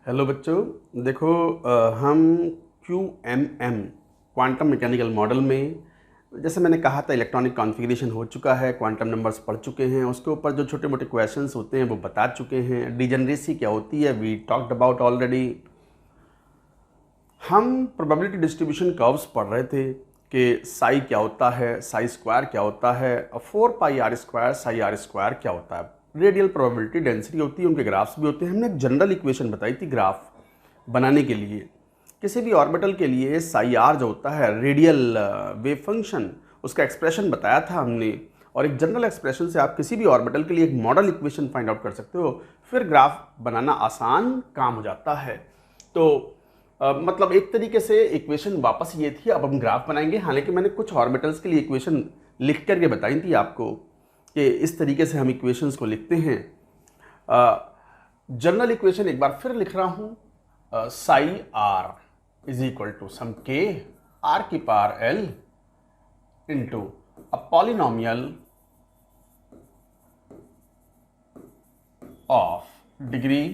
Hello बच्चों, देखो हम QMM क्वांटम मैकेनिकल मॉडल में, जैसे मैंने कहा था, इलेक्ट्रॉनिक कॉन्फ़िगरेशन हो चुका है, क्वांटम नंबर्स पढ़ चुके हैं, उसके ऊपर जो छोटे मोटे क्वेश्चंस होते हैं वो बता चुके हैं। डिजेनरेसी क्या होती है वी टॉक्ड अबाउट ऑलरेडी। हम प्रोबेबिलिटी डिस्ट्रीब्यूशन कर्व्स पढ़ रहे थे कि साई क्या होता है, साई स्क्वायर क्या होता है, और 4πr square psi r square क्या होता है। रेडियल प्रोबेबिलिटी डेंसिटी होती है, उनके ग्राफ्स भी होते हैं। हमने एक जनरल इक्वेशन बताई थी ग्राफ बनाने के लिए। किसी भी ऑर्बिटल के लिए साई आर जो होता है रेडियल वेव फंक्शन, उसका एक्सप्रेशन बताया था हमने, और एक जनरल एक्सप्रेशन से आप किसी भी ऑर्बिटल के लिए एक मॉडल इक्वेशन फाइंड आउट कर सकते हो। फिर ग्राफ बनाना आसान काम हो जाता है। तो मतलब एक तरीके से इक्वेशन वापस ये थी, अब हम ग्राफ बनाएंगे। हालांकि मैंने कुछ ऑर्बिटल्स के लिए इक्वेशन लिख करके बताई थी आपको कि इस तरीके से हम इक्वेशंस को लिखते हैं। जनरल इक्वेशन एक बार फिर लिख रहा हूँ, psi r is equal to some k r की power l into a polynomial of degree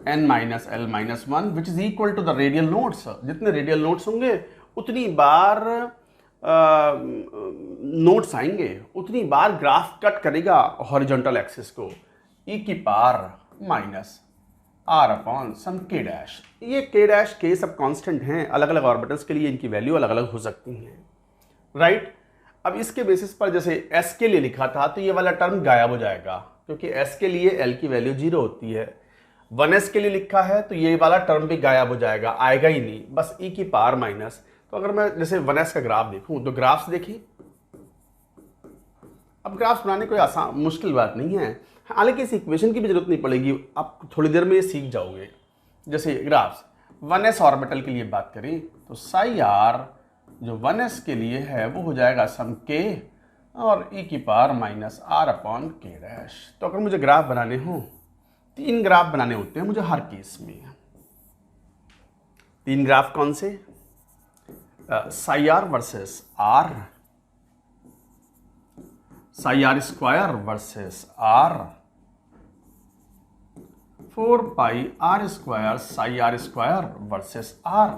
n minus l minus one which is equal to the radial nodes. जितने रेडियल नोड्स होंगे उतनी बार नोड्स आएंगे, उतनी बार ग्राफ कट करेगा horizontal axis को। e की power minus r upon some k dash. ये के डैश के सब कांस्टेंट हैं, अलग अलग ऑर्बिटल्स के लिए इनकी वैल्यू अलग अलग हो सकती हैं, राइट। अब इसके बेसिस पर जैसे s के लिए लिखा था तो ये वाला टर्म गायब हो जाएगा, क्योंकि s के लिए l की वैल्यू 0 होती है। 1s के लिए लिखा है तो ये वाला टर्म भी गायब हो जाएगा, आएगा ही नहीं, बस e की पावर माइनस। तो अगर मैं जैसे 1s का ग्राफ देखूं तो ग्राफ्स देखिए। अब ग्राफ्स बनाने कोई आसान मुश्किल बात नहीं है, हालांकि इस इक्वेशन की भी जरूरत नहीं पड़ेगी, आप थोड़ी देर में ये सीख जाओगे। जैसे ग्राफ्स 1s ऑर्बिटल के लिए बात करें तो साई आर जो 1s के लिए है वो हो जाएगा सम के और e की power minus r upon k dash. तो अगर मुझे ग्राफ बनाने हो, 3 ग्राफ बनाने होते हैं मुझे हर केस में। 3 ग्राफ कौन से? Psi r versus r, psi r square versus r, 4πr square psi r square versus r.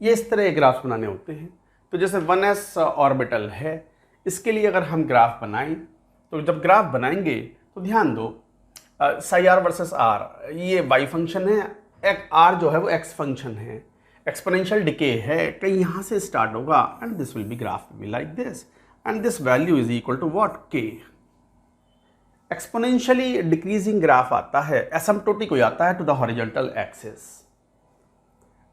ये इस तरह ग्राफ बनाने होते हैं। तो जैसे 1s ऑर्बिटल है, इसके लिए अगर हम ग्राफ बनाएं तो जब ग्राफ बनाएंगे तो ध्यान दो, साई आर वर्सेस आर, ये वाई फंक्शन है, एक आर जो है वो एक्स फंक्शन है, एक्सपोनेंशियल डिके है, कहीं यहाँ से स्टार्ट होगा and this will be graph will be like this and this value is equal to what, k. Exponentially decreasing graph आता है, एसिम्प्टोटिक हो जाता है टू द हॉरिजॉन्टल एक्सिस।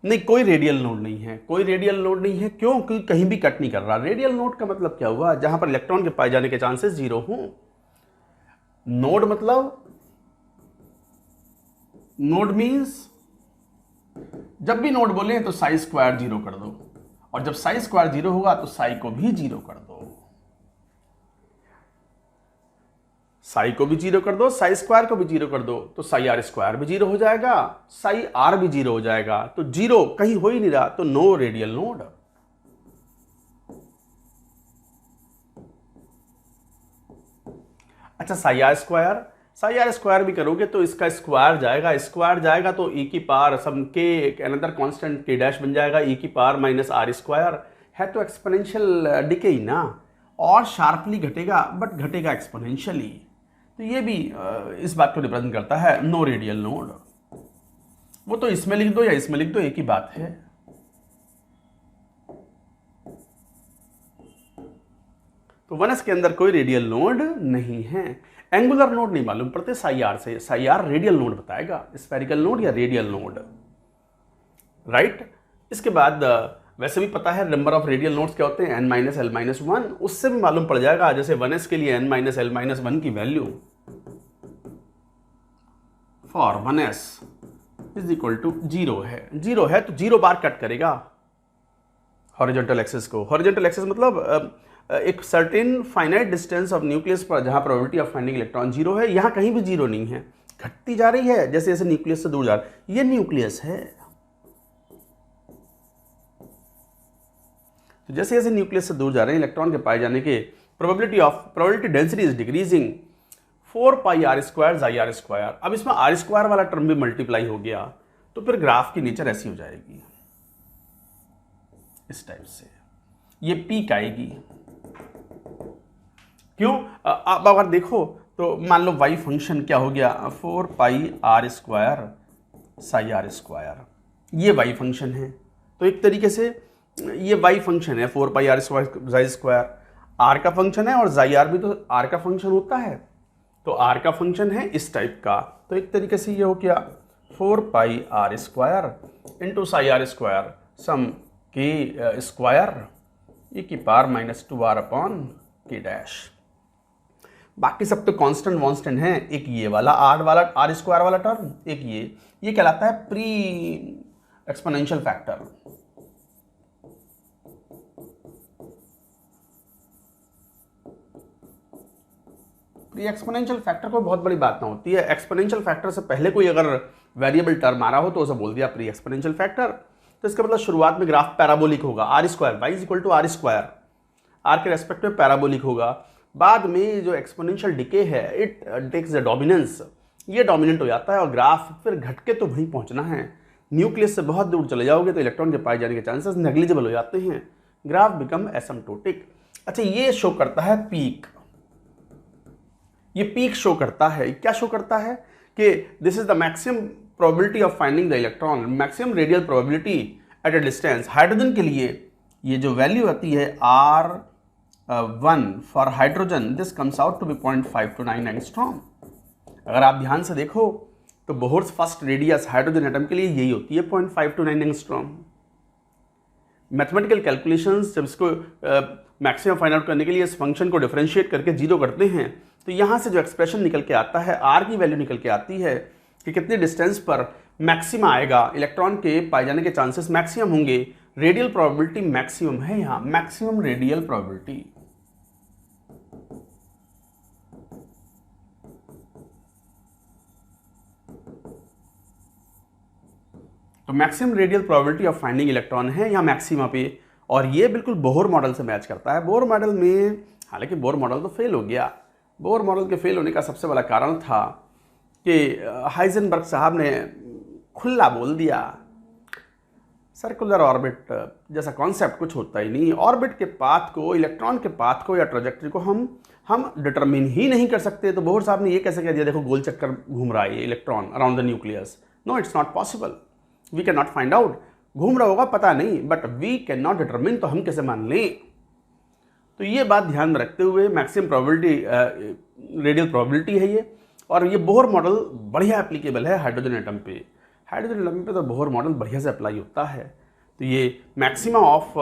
नहीं, कोई रेडियल नोड नहीं है, कोई रेडियल नोड नहीं है। क्यों? क्योंकि कहीं भी कट नहीं कर रहा। रेडियल नोड का मतलब क्या हुआ? जहां पर इलेक्ट्रॉन के पाए जाने के चांसेस 0 हों। नोड मतलब, नोड मीन्स जब भी नोड बोले तो साई स्क्वायर 0 कर दो, और जब साई स्क्वायर 0 होगा तो साई को भी 0 कर दो। साई को भी 0 कर दो, साई स्क्वायर को भी 0 कर दो, तो साई आर स्क्वायर भी 0 हो जाएगा, साई आर भी 0 हो जाएगा। तो 0 कहीं हो ही नहीं रहा, तो नो रेडियल नोड। अच्छा, साई आर स्क्वायर भी करोगे तो इसका स्क्वायर जाएगा तो e की पावर सम के अनदर कांस्टेंट के डैश बन जाएगा, e की पावर माइनस आर स्क्वायर है। तो एक्सपोनेंशियल डिके ही ना, और शार्पली घटेगा, बट घटेगा एक्सपोनेंशियली। तो ये भी इस बात को रिप्रेजेंट करता है, नो रेडियल नोड। वो तो इसमें लिख दो या इसमें लिख दो, एक ही बात है। तो 1s के अंदर कोई रेडियल नोड नहीं है। एंगुलर नोड नहीं मालूम पड़ते साई आर से, साई आर रेडियल नोड बताएगा, स्फेरिकल नोड या रेडियल नोड, राइट। इसके बाद वैसे भी पता है नंबर ऑफ रेडियल नोड्स क्या होते हैं, n minus l minus one, उससे भी मालूम पड़ जाएगा। जैसे 1s के लिए n minus l minus one की value for 1s is equal to 0 है। 0 है तो 0 बार कट करेगा हॉरिजॉन्टल एक्सिस को। हॉरिजॉन्टल एक्सिस मतलब एक certain finite distance of nucleus पर जहां प्रोबेबिलिटी ऑफ फाइंडिंग इलेक्ट्रॉन 0 है, यहां कहीं भी 0 नहीं है, घटती जा रही है जैसे जैसे न्यूक्लियस से दूर जा रहा है। ये न्यूक्लियस है, तो जैसे जैसे न्यूक्लियस से दूर जा रहे हैं इलेक्ट्रॉन के पाए जाने के probability density is decreasing. 4 pi r square psi r square. अब इसमें आर स्क्वायर वाला टर्म भी मल्टीप्लाई हो गया तो फिर ग्राफ की नेचर ऐसी हो जाएगी, इस टाइप से, ये पीक आएगी। क्यों? अब अगर देखो तो मान लो वाई फंक्शन क्या हो गया, 4 pi r square psi r square, ये वाई फंक्शन है। तो एक तरीके से ये वाई फंक्शन है, 4 pi r square psi square r का फंक्शन है, और जाई आर भी तो आर का फंक्शन होता है, तो आर का फंक्शन है इस टाइप का। तो एक तरीके से ये हो गया 4 pi r square into psi r square some k square e की power minus 2r upon k dash. बाकी सब तो कांस्टेंट वांस्टेंट हैं, एक ये वाला आर स्क्वायर वाला टर्म, एक ये कहलाता है pre exponential factor. Pre exponential factor कोई बहुत बड़ी बात ना होती है, एक्सपोनेंशियल फैक्टर से पहले कोई अगर वेरिएबल टर्म आ रहा हो तो उसे बोल दिया प्री एक्सपोनेंशियल फैक्टर। तो इसका मतलब शुरुआत में ग्राफ पैराबोलिक होगा, r square y is equal to r square, r के रेस्पेक्ट में पैराबोलिक होगा। बाद में जो एक्सपोनेंशियल डिके है इट टेक्स द डोमिनेंस, ये डोमिनेंट हो जाता है और ग्राफ फिर घटके तो वहीं पहुंचना है। न्यूक्लियस से बहुत दूर चले जाओगे तो इलेक्ट्रॉन के पाए जाने के चांसेस नेग्लिजिबल हो जाते हैं, ग्राफ बिकम एसिम्प्टोटिक। अच्छा, ये शो करता है पीक, ये पीक शो करता है। क्या शो करता है कि this is the maximum probability of finding the electron, maximum radial probability at a distance. Hydrogen के लिए ये जो वैल्यू आती है R1 for hydrogen, this comes out to be 0.5 to 9 angstrom. अगर आप ध्यान से देखो तो Bohr's first radius hydrogen atom के लिए यही होती है 0.5 to 9 एंगस्ट्रॉम। मैथमेटिकल कैलकुलेशंस जब इसको मैक्सिमम फाइंड आउट करने के लिए इस फंक्शन को डिफरेंशिएट करके जीरो करते हैं तो यहाँ से जो एक्सप्रेशन निकल के आता है, आर की वैल्यू निकल के आती है कि कितने डिस्टेंस पर मैक्सिमम आएगा, इलेक्ट्रॉन के पाए जाने के चांसेस मैक्सिमम होंगे, रेडियल प्रोबेबिलिटी मैक्सिमम है यहाँ, मैक्सिमम रेडियल प्रोबेबिलिटी। तो maximum radial probability of finding electron है यहाँ मैक्सिमा पे, और ये बिल्कुल बोहर मॉडल से मैच करता है। बोहर मॉडल में, हालांकि बोहर मॉडल तो फेल हो गया, बोहर मॉडल के फेल होने का सबसे बड़ा कारण था कि हाइजेनबर्ग साहब ने खुला बोल दिया सर्कुलर ऑर्बिट जैसा कॉन्सेप्ट कुछ होता ही नहीं। ऑर्बिट के पाथ को, इलेक्ट्रॉन के पाथ को या ट्रैजेक्टरी को हम डिटरमिन ही नहीं कर सकते। तो बोहर साहब ने ये कैसे कह दिया, देखो गोल चक्कर घूम रहा है ये electron around the nucleus. No, it's not possible, we can not find out. घूम रहा होगा पता नहीं, but we can not determine, तो हम कैसे मान लें। तो ये बात ध्यान में रखते हुए मैक्सिमम प्रोबेबिलिटी रेडियल प्रोबेबिलिटी है ये, और ये बोहर मॉडल बढ़िया एप्लीकेबल है हाइड्रोजन एटम पे। हाइड्रोजन एटम पे तो बोहर मॉडल बढ़िया से अप्लाई होता है। तो ये maxima of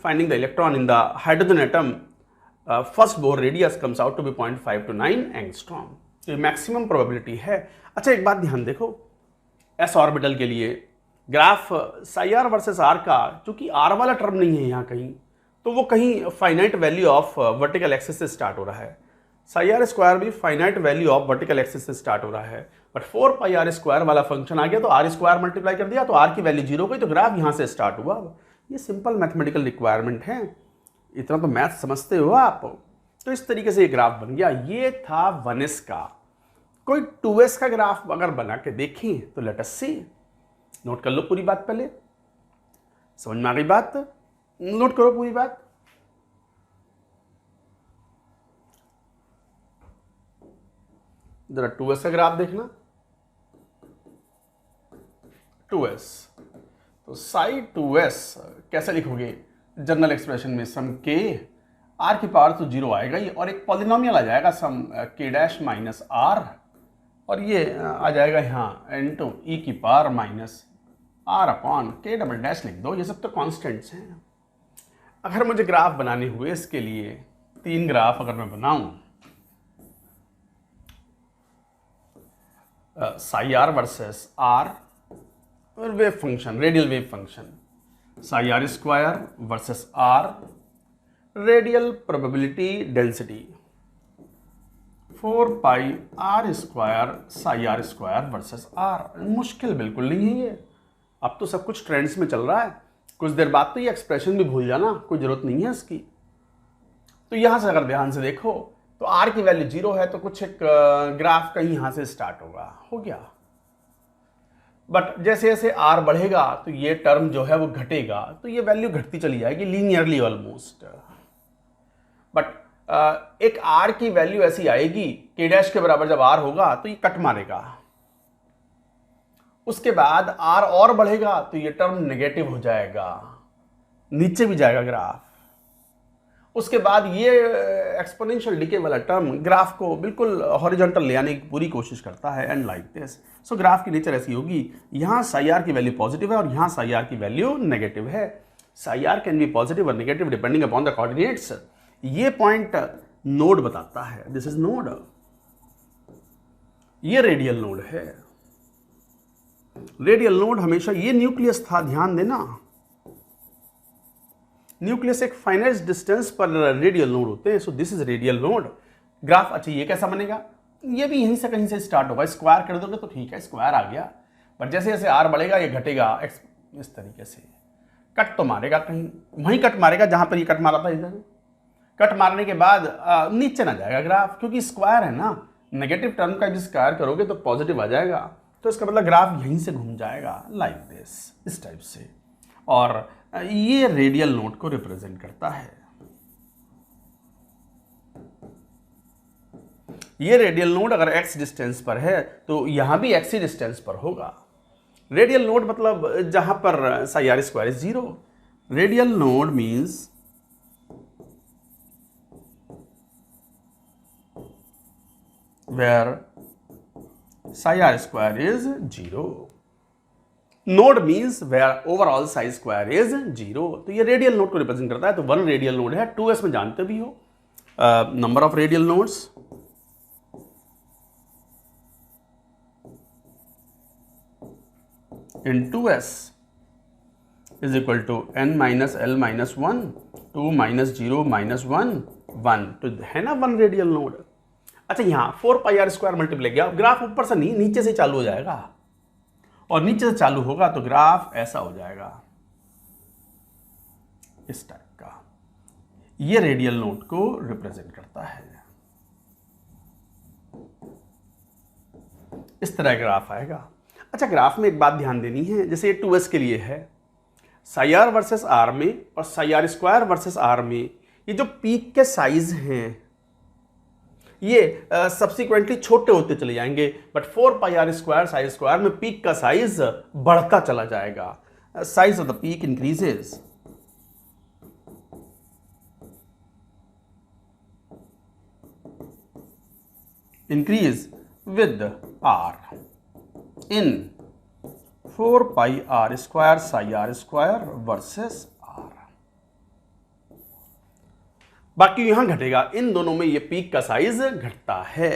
finding the electron in the hydrogen atom first Bohr radius comes out to be 0.5 to 9 angstrom. तो ये मैक्सिमम प्रोबेबिलिटी है। अच्छा, एक बात ध्यान देखो, एस ऑर्बिटल के लिए graph psi r versus r का, चूंकि आर वाला टर्म नहीं है यहाँ कहीं, तो वो कहीं finite value of vertical axis से स्टार्ट हो रहा है। साई आर स्क्वायर भी finite value of vertical axis से स्टार्ट हो रहा है, बट 4 पाई आर स्क्वायर वाला फंक्शन आ गया तो आर स्क्वायर मल्टीप्लाई कर दिया तो आर की वैल्यू 0 हो गई, तो ग्राफ यहाँ से स्टार्ट हुआ। ये सिंपल मैथमेटिकल रिक्वायरमेंट है, इतना तो मैथ समझते हो आप। तो इस तरीके से ये ग्राफ बन गया। ये था 1s का। कोई 2s का ग्राफ अगर बना के देखें तो लेट अस सी। नोट कर लो पूरी बात, पहले समझ में आ गई बात, नोट करो पूरी बात। जरा 2s का ग्राफ देखना, 2s, तो साई 2s कैसे लिखोगे जनरल एक्सप्रेशन में, सम के आर की पावर तो 0 आएगा ही, और एक पॉलिनोमियल आ जाएगा सम के डैश माइनस आर, और ये आ जाएगा यहाँ इनटू ई की पावर माइनस आर अपॉन के डबल डैश लिख दो। ये सब तो कॉन्स्टेंट्स हैं। अगर मुझे ग्राफ बनाने हुए इसके लिए 3 ग्राफ अगर मैं बनाऊं, साई आर वर्सेस आर और wave function, radial wave function, psi r square versus r, radial probability density, 4 pi r square psi r square versus r. मुश्किल बिल्कुल नहीं है ये, अब तो सब कुछ ट्रेंड्स में चल रहा है। कुछ देर बाद तो ये एक्सप्रेशन भी भूल जाना, कोई ज़रूरत नहीं है इसकी। तो यहाँ से अगर ध्यान से देखो तो आर की वैल्यू 0 है तो कुछ एक ग्राफ कहीं यहां से स्टार्ट होगा, हो गया। बट जैसे जैसे आर बढ़ेगा तो ये टर्म जो है वो घटेगा, तो ये वैल्यू घटती चली जाएगी लीनियरली ऑलमोस्ट। बट एक आर की वैल्यू ऐसी आएगी के डैश के बराबर जब आर होगा तो ये कट मारेगा, उसके बाद आर और बढ़ेगा तो ये टर्म नेगेटिव हो जाएगा, नीचे भी जाएगा ग्राफ। उसके बाद ये एक्सपोनेंशियल डिके वाला टर्म ग्राफ को बिल्कुल हॉरिजॉन्टल ले आने की पूरी कोशिश करता है, and like this. So graph की नेचर ऐसी होगी, यहाँ साई आर की वैल्यू पॉजिटिव है और यहाँ साई आर की वैल्यू नेगेटिव है। Psi r can be positive और negative depending upon the coordinates. ये पॉइंट नोड बताता है, दिस इज नोड, ये रेडियल नोड है। रेडियल नोड हमेशा ये न्यूक्लियस था, ध्यान देना, न्यूक्लियस एक फाइनाइट डिस्टेंस पर रेडियल नोड होते हैं। So this is radial node. Graph अच्छा ये कैसा बनेगा, ये भी यहीं से कहीं से स्टार्ट होगा, स्क्वायर कर दोगे तो ठीक है, स्क्वायर आ गया। पर जैसे जैसे आर बढ़ेगा ये घटेगा इस तरीके से, कट तो मारेगा कहीं, वहीं कट मारेगा जहां पर ये कट मारा था, इधर कट मारने के बाद नीचे ना जाएगा ग्राफ, क्योंकि स्क्वायर है ना, नेगेटिव टर्म का भी स्क्वायर करोगे तो पॉजिटिव आ जाएगा, तो इसका मतलब ग्राफ यहीं से घूम जाएगा लाइक दिस, इस टाइप से। और ये रेडियल नोड को रिप्रेजेंट करता है। ये रेडियल नोड अगर x डिस्टेंस पर है तो यहां भी x ही डिस्टेंस पर होगा। रेडियल नोड मतलब जहां पर psi r square is 0। Radial node means where psi r square is 0. Node means where overall psi square is 0। तो ये रेडियल नोड को रिप्रेजेंट करता है। तो 1 रेडियल नोड है, 2s में जानते भी हो number of radial nodes, in 2s is equal to n minus l minus 1, 2 minus 0 minus 1, 1, तो है ना 1 रेडियल नोड। अच्छा यहाँ 4 पाई आर स्क्वायर मल्टीप्लाई किया, ग्राफ ऊपर से नहीं नीचे से चालू हो जाएगा, और नीचे से चालू होगा तो ग्राफ ऐसा हो जाएगा, इस टाइप का। ये रेडियल नोड को रिप्रेजेंट करता है, इस तरह ग्राफ आएगा। अच्छा ग्राफ में एक बात ध्यान देनी है, जैसे ये 2s के लिए है, साई आर वर्सेस आर में और psi r square versus r में ये जो पीक के साइज हैं ये सब्सिक्वेंटली छोटे होते चले जाएंगे, but 4 pi r square psi square में पीक का साइज बढ़ता चला जाएगा, size of the peak increases. Increase with r in 4 pi r square psi r square versus r. बाकी यहां घटेगा, इन दोनों में ये पीक का साइज घटता है,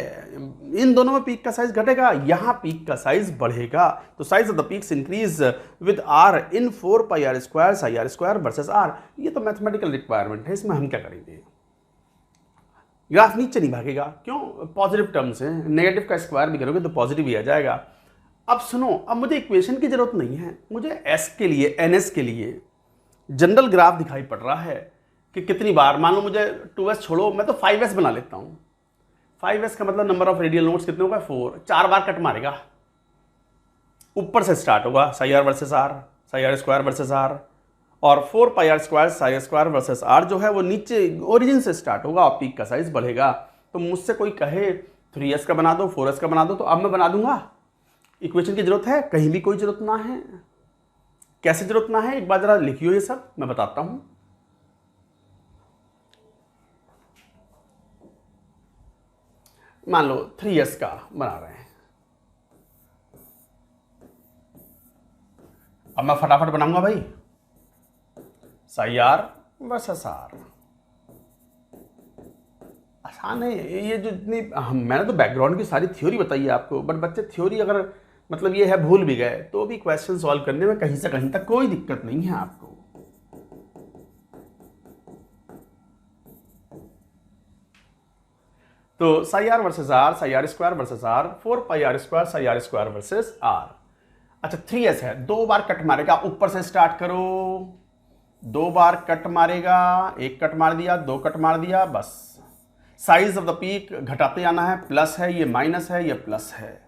इन दोनों में पीक का साइज घटेगा, यहां पीक का साइज बढ़ेगा। तो size of the peaks increase with r in 4 pi r square psi r square versus r. ये तो मैथमेटिकल रिक्वायरमेंट है, इसमें हम क्या करेंगे, ग्राफ नीचे नहीं भागेगा, क्यों, पॉजिटिव टर्म्स हैं, नेगेटिव का स्क्वायर भी करोगे तो पॉजिटिव ही आ जाएगा। अब सुनो, अब मुझे इक्वेशन की जरूरत नहीं है, मुझे एस के लिए ns के लिए जनरल ग्राफ दिखाई पड़ रहा है कि कितनी बार, मान लो मुझे 2s छोड़ो, मैं तो 5s बना लेता हूं। 5s का मतलब नंबर ऑफ रेडियल नोड्स कितने होगा, 4, 4 बार कट मारेगा, ऊपर से स्टार्ट होगा psi r versus r, psi r square versus r, और 4 pi r square psi square versus r जो है वो नीचे ओरिजिन से स्टार्ट होगा और पीक का साइज बढ़ेगा। तो मुझसे कोई कहे 3s का बना दो, 4s का बना दो, तो अब मैं बना दूंगा। इक्वेशन की जरूरत है, कहीं भी कोई जरूरत ना है। कैसे जरूरत ना है, एक बार जरा लिखियो ये सब, मैं बताता हूं। मान लो 3s का बना रहे हैं, अब मैं फटाफट बनाऊंगा भाई, साई आर वर्सेस आर। आसान है ये, जो इतनी मैंने तो बैकग्राउंड की सारी थ्योरी बताई है आपको, बट बच्चे थ्योरी अगर मतलब ये है भूल भी गए तो भी क्वेश्चन सॉल्व करने में कहीं से कहीं तक कोई दिक्कत नहीं है आपको। तो psi r versus r, psi r square versus r, 4 pi r square psi r square versus r. अच्छा 3s है, 2 बार कट मारेगा, ऊपर से स्टार्ट करो, 2 बार कट मारेगा, 1 कट मार दिया, 2 कट मार दिया, बस साइज ऑफ द पीक घटाते आना है, प्लस है, ये माइनस है, ये प्लस है।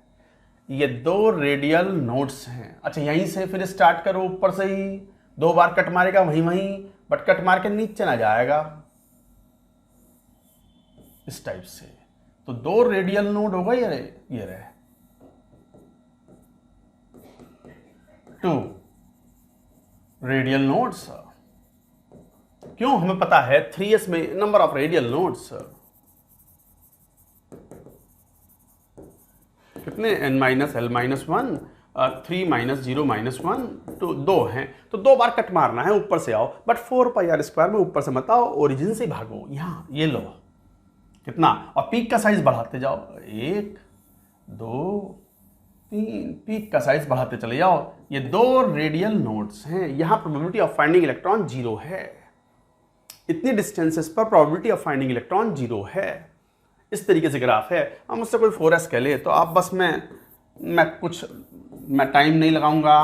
ये दो रेडियल नोड्स हैं। अच्छा यहीं से फिर स्टार्ट करो, ऊपर से ही 2 बार कट मारेगा वहीं, बट कट मार के नीचे ना जाएगा इस टाइप से। तो 2 रेडियल नोड होगा, ये रहे 2 रेडियल नोड्स। क्यों? हमें पता है 3s में नंबर ऑफ रेडियल नोड्स कितने, n-l-1, 3 - 0 - 1 तो 2 हैं। तो 2 बार कट मारना है, ऊपर से आओ, बट 4πr² में ऊपर से मत आओ, ओरिजिन से भागो। यहाँ ये लो कितना, और पीक का साइज बढ़ाते जाओ, 1 2 3, पीक का साइज बढ़ाते चले जाओ। ये 2 रेडियल नोड्स हैं। यहाँ प्रोबेबिलिटी ऑफ फाइंडिंग इलेक्ट्रॉन 0 है। इतनी डिस्टेंसेस पर प्रोबेबिलिटी ऑफ फाइंडिंग इलेक्ट्रॉन 0 है। इस तरीके से ग्राफ है। हम मुझसे कोई 4s कह ले तो आप बस मैं टाइम नहीं लगाऊंगा,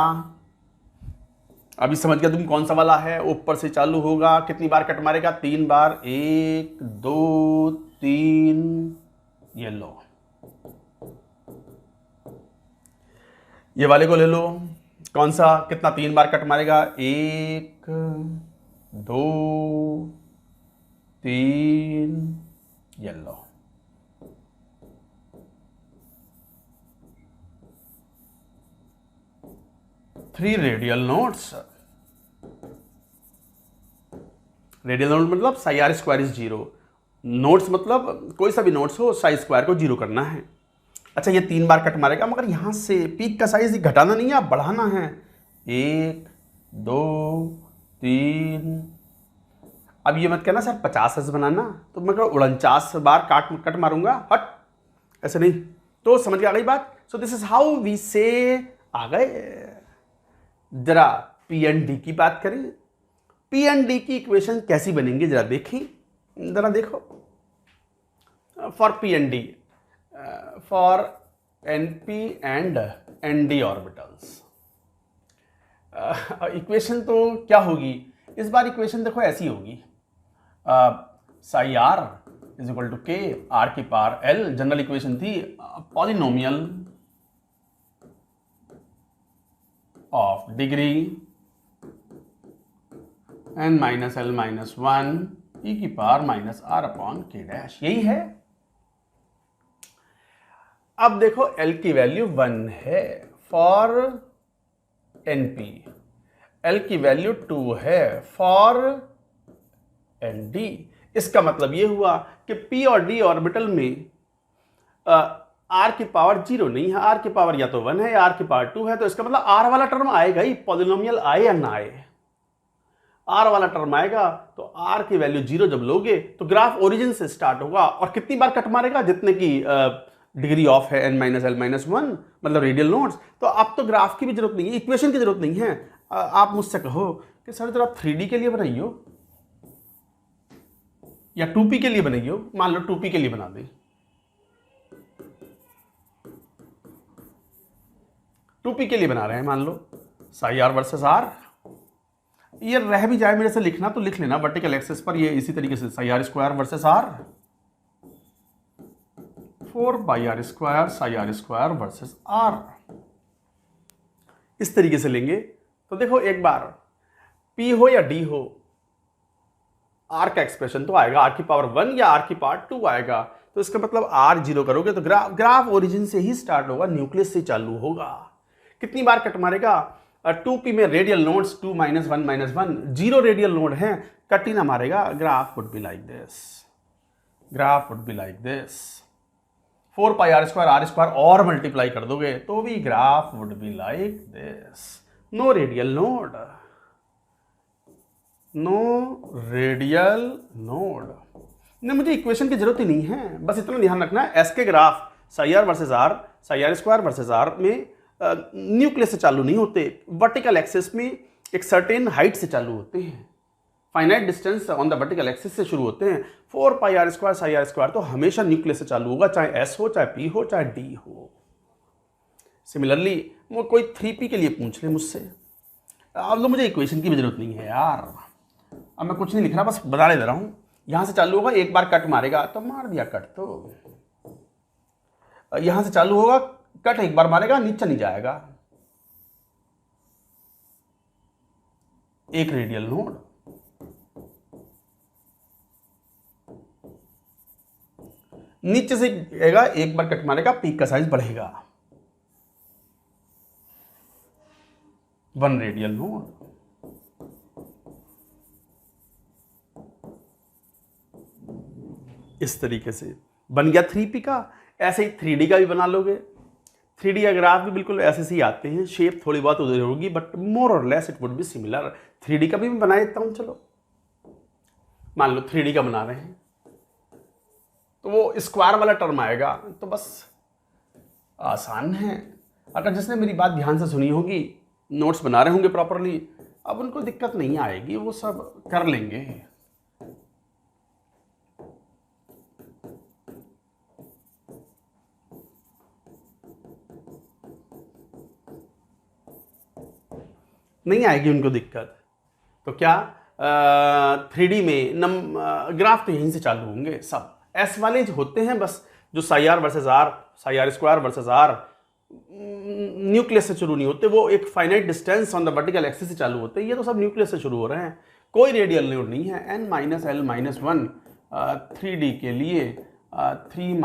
अभी समझ गया तुम कौन सा वाला है। ऊपर से चालू होगा, कितनी बार कट मारेगा, 3 बार, 1 2 3, ये लो। ये वाले को ले लो, कौन सा, कितना 3 बार कट मारेगा, 1 2 3, ये लो। Three radial nodes. Radial node मतलब psi r² इज 0। नोड्स मतलब कोई सा भी नोड्स हो, साई स्क्वायर को 0 करना है। अच्छा ये 3 बार कट मारेगा, मगर यहां से पीक का साइज घटाना नहीं है, आप बढ़ाना है। 1 2 3। अब ये मत कहना सर 50s बनाना, तो मैं 49 बार कट मारूंगा, हट, ऐसे नहीं। तो समझ के आ गई बात। So this is how we say आ गए। जरा पी एंड डी की बात करें। पी एंड डी की इक्वेशन कैसी बनेंगी जरा देखें, जरा देखो। For p and d, for np and nd orbitals, equation तो क्या होगी इस बार? इक्वेशन देखो ऐसी होगी, psi r is equal to k r⁴l। General equation थी polynomial of degree n - l-1 e⁻⁻r/k', यही है। अब देखो l की वैल्यू 1 है फॉर np, l की वैल्यू 2 है फॉर nd। इसका मतलब ये हुआ कि p और d ऑर्बिटल में r⁴ 0 नहीं है, r⁴ या तो 1 है या r⁴ 2 है। तो इसका मतलब r वाला टर्म आएगा ही, पॉलिनोमियल आए या ना आए, r वाला टर्म आएगा। तो r की वैल्यू 0 जब लोगे तो ग्राफ ओरिजिन से स्टार्ट होगा, और कितनी बार कट मारेगा, जितने की डिग्री ऑफ है n - l-1, मतलब रेडियल नोड्स। तो अब तो ग्राफ की भी जरूरत नहीं है, इक्वेशन की जरूरत नहीं है। आप मुझसे कहो कि सर जरा 3D के लिए बनाइयो या 2p के लिए बनाइयो। मान लो 2p के लिए बना दें, 2p के लिए बना रहे हैं, मान लो साई r वर्सेस r। ये रह भी जाए मेरे से लिखना तो लिख लेना वर्टिकल एक्सिस पर, ये इसी तरीके से Sai r² versus r, 4πr² Sai r² versus r, इस तरीके से लेंगे। तो देखो एक बार p हो या d हो, r का एक्सप्रेशन तो आएगा, r⁴1 या r⁴2 आएगा। तो इसका मतलब r 0 करोगे तो ग्राफ ओरिजिन से ही स्टार्ट होगा, न्यूक्लियस से चालू होगा। कितनी बार कट मारेगा, 2p में रेडियल नोड्स 2 - 1 - 1, 0 रेडियल नोड हैं, कट ही ना मारेगा। Graph would be like this, graph would be like this. 4πr² और मल्टीप्लाई कर दोगे तो भी graph would be like this. No radial node, no radial node. नहीं, मुझे इक्वेशन की जरूरत ही नहीं है, बस इतना ध्यान रखना है। एस के graph Sai r versus r, Sai r² versus r में न्यूक्लियस से चालू नहीं होते, वर्टिकल एक्सिस में एक सर्टेन हाइट से चालू होते हैं, finite distance on the vertical axis से शुरू होते हैं। 4πr² साई r² तो हमेशा न्यूक्लियस से चालू होगा, चाहे s हो, चाहे p हो, चाहे d हो। सिमिलरली वो कोई 3p के लिए पूछ ले मुझसे, अब तो मुझे इक्वेशन की भी जरूरत नहीं है यार। अब मैं कुछ नहीं लिख रहा, बस बताने दे रहा हूँ यहां से चालू होगा, एक बार कट मारेगा तो मार दिया कट, तो यहां से चालू होगा, कट एक बार मारेगा, नीचे नहीं जाएगा, एक रेडियल नोड। नीचे से जाएगा, एक बार कट मारेगा, पीक का साइज बढ़ेगा, 1 रेडियल नोड। इस तरीके से बन गया 3P का। ऐसे ही 3D का भी बना लोगे। 3D का ग्राफ भी बिल्कुल ऐसे से ही आते हैं, शेप थोड़ी बहुत उधर होगी बट मोर और less it would be similar. 3D का भी मैं बना देता हूं। चलो मान लो 3D का बना रहे हैं तो वो स्क्वायर वाला टर्म आएगा, तो बस आसान है। अगर जिसने मेरी बात ध्यान से सुनी होगी, नोट्स बना रहे होंगे प्रॉपरली, अब उनको दिक्कत नहीं आएगी, वो सब कर लेंगे। नहीं आएगी उनको दिक्कत। तो क्या 3D में ग्राफ तो यहीं से चालू होंगे सब। एस वाले जो होते हैं बस, जो psi r versus r, psi r square versus r, nucleus से शुरू नहीं होते, वो एक finite distance on the vertical axis से चालू होते हैं। ये तो सब न्यूक्लियस से शुरू हो रहे हैं, कोई रेडियल नोड नहीं है। n-l-1 3D के लिए 3 -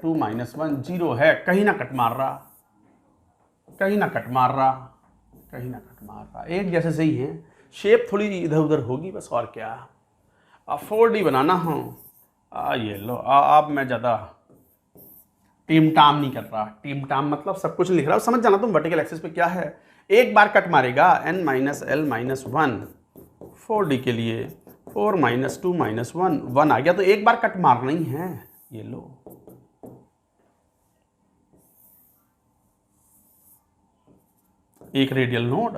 2 - 1 0 है, कहीं ना कट मार रहा, कहीं ना कट मार रहा, कहीं ना कट मार रहा, एक जैसे सही है। शेप थोड़ी इधर उधर होगी बस, और क्या। 4D बनाना हो, ये लो, अब मैं ज़्यादा टीम टाम नहीं कर रहा। टीम टाम मतलब सब कुछ लिख रहा हूँ, समझ जाना तुम वर्टिकल एक्सिस पे क्या है। एक बार कट मारेगा, n-l-1 4D के लिए 4 - 2 - 1 1 आ गया, तो एक बार कट मारना ही है। ये लो, एक रेडियल नोड।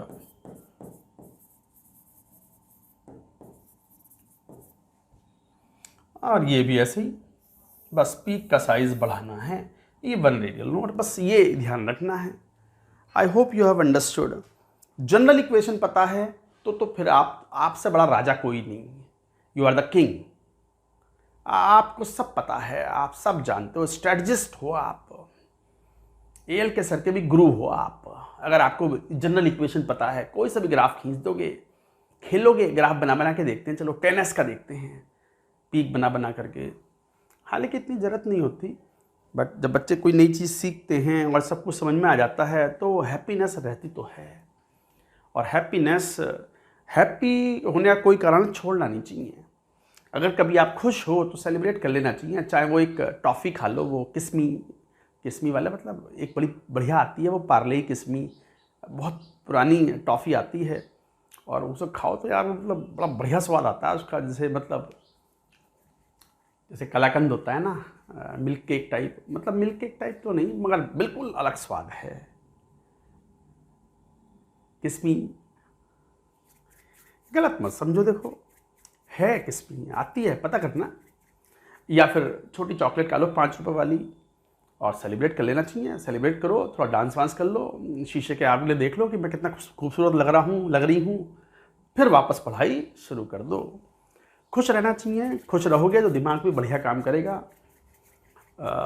और ये भी ऐसे ही, बस पीक का साइज बढ़ाना है, ये 1 रेडियल नोड, बस ये ध्यान रखना है। I hope you have understood. General equation पता है तो फिर आपसे बड़ा राजा कोई नहीं। You are the king. आपको सब पता है, आप सब जानते हो, स्ट्रेटजिस्ट हो आप, एल के सर के भी गुरु हो आप। अगर आपको जनरल इक्वेशन पता है, कोई सा भी ग्राफ खींच दोगे, खेलोगे, ग्राफ बना बना के देखते हैं। चलो 10s का देखते हैं, पीक बना बना करके। हालांकि इतनी ज़रूरत नहीं होती, बट जब बच्चे कोई नई चीज़ सीखते हैं और सब कुछ समझ में आ जाता है तो हैप्पीनेस रहती तो है। और हैप्पी होने का कोई कारण छोड़ना नहीं चाहिए। अगर कभी आप खुश हो तो सेलिब्रेट कर लेना चाहिए, चाहे वो एक टॉफ़ी खा लो, वो किस्मी वाला, मतलब एक बड़ी बढ़िया आती है वो पार्ले किस्मी, बहुत पुरानी टॉफ़ी आती है, और उसे खाओ तो यार मतलब बड़ा बढ़िया स्वाद आता है उसका। जैसे कलाकंद होता है ना, मिल्क केक टाइप, मतलब मिल्क केक टाइप तो नहीं मगर बिल्कुल अलग स्वाद है किस्मी। गलत मत समझो, देखो है किस्मी, आती है, पता करना। या फिर छोटी चॉकलेट खा लो 5 रुपये वाली, और सेलिब्रेट कर लेना चाहिए। सेलिब्रेट करो, थोड़ा डांस वांस कर लो, शीशे के आगे देख लो कि मैं कितना खूबसूरत लग रही हूँ, फिर वापस पढ़ाई शुरू कर दो। खुश रहना चाहिए, खुश रहोगे तो दिमाग भी बढ़िया काम करेगा।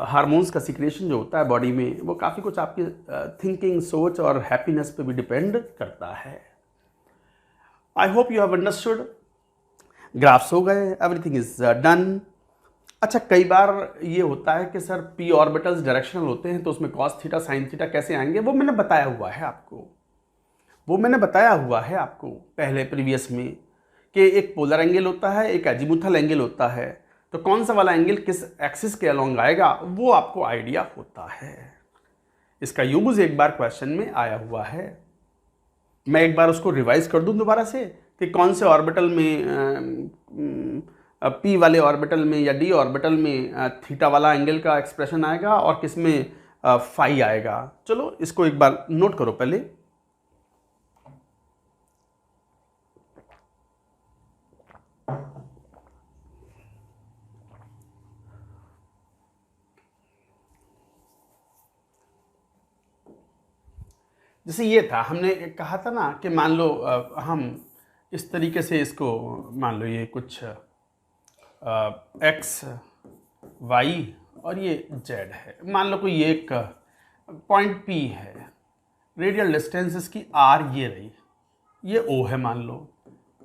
हार्मोन्स का सिक्रेशन जो होता है बॉडी में, वो काफ़ी कुछ आपकी थिंकिंग, सोच और हैप्पीनेस पे भी डिपेंड करता है। I hope you have understood. Graphs हो गए, एवरीथिंग इज डन। अच्छा, कई बार ये होता है कि सर पी ऑर्बिटल्स डायरेक्शनल होते हैं तो उसमें कॉस थीटा साइन थीटा कैसे आएंगे, वो मैंने बताया हुआ है आपको पहले प्रीवियस में, कि एक पोलर एंगल होता है, एक एजीमुथल एंगल होता है, तो कौन सा वाला एंगल किस एक्सिस के अलोंग आएगा वो आपको आइडिया होता है। इसका यूज एक बार क्वेश्चन में आया हुआ है। मैं एक बार उसको रिवाइज कर दूं दोबारा से, कि कौन से ऑर्बिटल में पी वाले ऑर्बिटल में या डी ऑर्बिटल में थीटा वाला एंगल का एक्सप्रेशन आएगा और किस में फाई आएगा। चलो इसको एक बार नोट करो पहले। जैसे ये था, हमने कहा था ना कि मान लो हम इस तरीके से इसको मान लो, ये कुछ एक्स वाई और ये जेड है। मान लो कोई एक पॉइंट पी है, रेडियल डिस्टेंस इसकी आर ये रही, ये ओ है मान लो,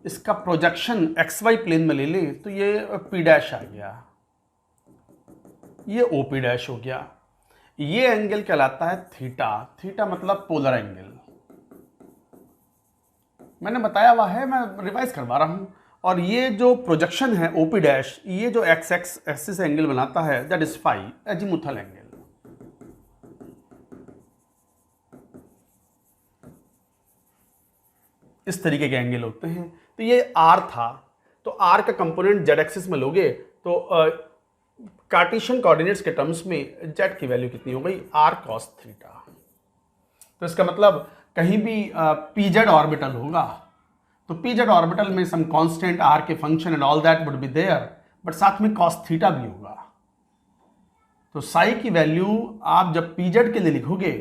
इसका प्रोजेक्शन एक्स वाई प्लेन में ले लें तो ये पी डैश आ गया, ये ओ पी डैश हो गया। ये एंगल कहलाता है थीटा। थीटा मतलब पोलर एंगल, मैंने बताया हुआ है, मैं रिवाइज करवा रहा हूं। और ये जो प्रोजेक्शन है ओपी डैश, ये जो एक्स एक्स एक्सिस एंगल बनाता है, that is phi, azimuthal angle. इस तरीके के एंगल होते हैं। तो ये आर था, तो आर का कंपोनेंट जेड एक्सिस में लोगे तो कार्टेशियन कोऑर्डिनेट्स के टर्म्स में जेड की वैल्यू कितनी हो गई, आर कॉस थीटा। तो इसका मतलब कहीं भी पी जेड ऑर्बिटल होगा तो पी जेड ऑर्बिटल में सम कांस्टेंट आर के function and all that would be there, but साथ में कॉस थीटा भी होगा। तो साई की वैल्यू आप जब पी जेड के लिए लिखोगे,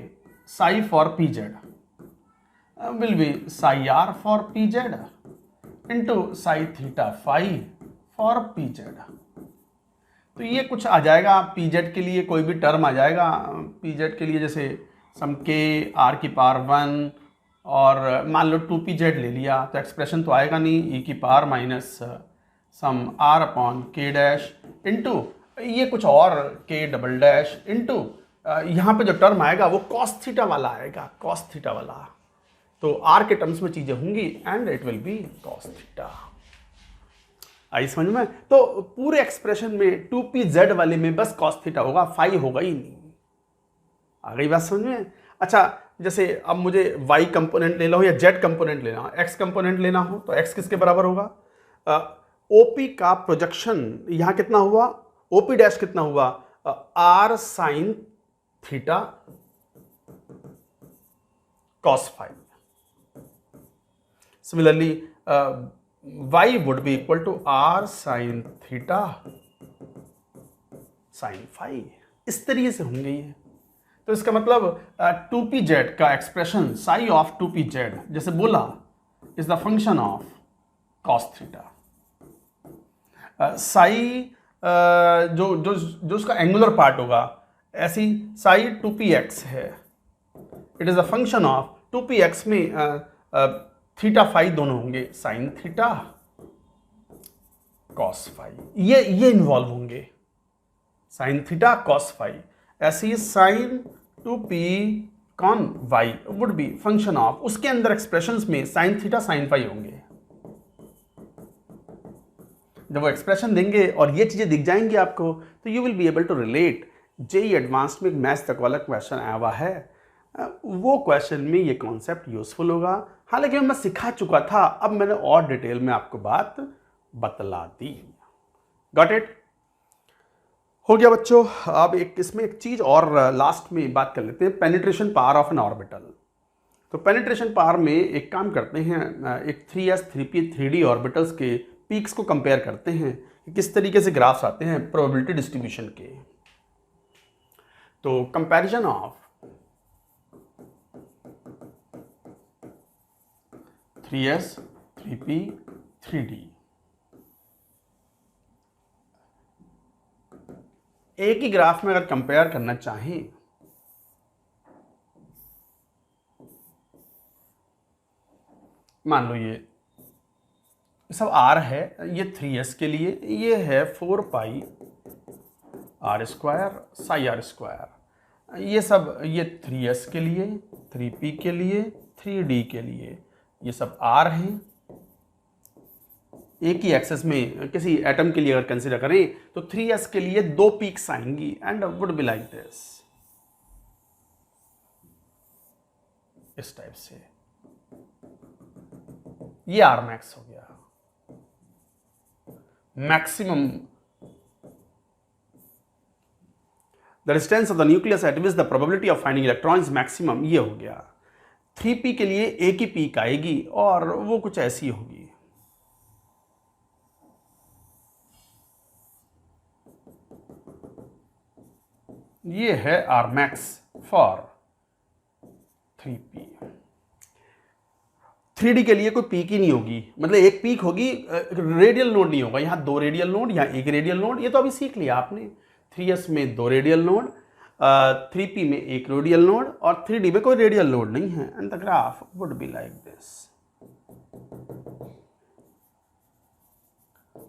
psi for p z will be psi r for p z into psi theta phi for p z. तो ये कुछ आ जाएगा पी जेड के लिए, कोई भी टर्म आ जाएगा पी जेड के लिए, जैसे सम के आर की पावर 1 और मान लो 2pz ले लिया तो एक्सप्रेशन तो आएगा नहीं, e की power minus sum r upon k dash into ये कुछ और के डबल डैश इंटू यहाँ पे जो टर्म आएगा वो कॉस थीटा वाला आएगा, कॉस थीटा वाला। तो r के टर्म्स में चीज़ें होंगी and it will be cos theta. आई समझ में? तो पूरे एक्सप्रेशन में 2pz वाले में बस कॉस थीटा होगा, फाई होगा ही नहीं। आ गई बात समझ में? अच्छा, जैसे अब मुझे y कंपोनेंट लेना हो या z कंपोनेंट लेना हो, x कंपोनेंट लेना हो तो x किसके बराबर होगा, OP का प्रोजेक्शन यहां कितना हुआ, OP डैश कितना हुआ, r sine theta cos phi. Similarly y would be equal to r sine theta sine phi. इस तरीके से होंगे ये। तो इसका मतलब 2pz का एक्सप्रेशन साई ऑफ 2pz जैसे बोला is the function of cos theta. Sai जो जो जो उसका एंगुलर पार्ट होगा, ऐसी साई 2px है, it is the function of 2px में थीटा फाई दोनों होंगे, साइन थीटा कॉस फाई, ये इन्वॉल्व होंगे, साइन थीटा कॉस फाई। ऐसी साइन 2p कॉन y would be function of, उसके अंदर एक्सप्रेशंस में साइन थीटा साइन फाई होंगे। जब वो एक्सप्रेशन देंगे और ये चीजें दिख जाएंगी आपको तो you will be able to relate. JEE advanced में मैथ्स तक वाला क्वेश्चन आया हुआ है, वो क्वेश्चन में ये कॉन्सेप्ट यूजफुल होगा। हालांकि मैं सिखा चुका था, अब मैंने और डिटेल में आपको बात बतला दी। Got it? हो गया बच्चों। अब इसमें एक चीज और लास्ट में बात कर लेते हैं, penetration power of N orbital. तो पेनिट्रेशन पावर में एक काम करते हैं, एक 3s 3p 3d ऑर्बिटल्स के पीक्स को कंपेयर करते हैं कि किस तरीके से ग्राफ्स आते हैं प्रोबेबिलिटी डिस्ट्रीब्यूशन के। तो comparison of 3s 3p 3d, एक ही ग्राफ में अगर कंपेयर करना चाहें मान लो ये सब r है, ये 3s के लिए, ये है 4 पाई r square Sai r square, ये सब ये 3s के लिए, 3p के लिए, 3d के लिए, ये सब r है। एक ही एक्सेस में किसी एटम के लिए अगर कंसीडर करें तो 3s के लिए 2 पीक्स आएंगी and would be like this, इस टाइप से। ये r मैक्स हो गया, maximum the distance of the nucleus eight which the probability of finding electrons maximum, ये हो गया। 3p के लिए एक ही पीक आएगी और वो कुछ ऐसी होगी। ये है R max for 3p। 3D के लिए कोई पीक ही नहीं होगी, मतलब एक पीक होगी, रेडियल नोड नहीं होगा। यहाँ 2 रेडियल नोड, यहाँ 1 रेडियल नोड, ये तो अभी सीख लिया आपने। 3s में 2 रेडियल नोड, 3p में 1 रेडियल नोड और 3d में कोई रेडियल नोड नहीं है। And the graph would be like this.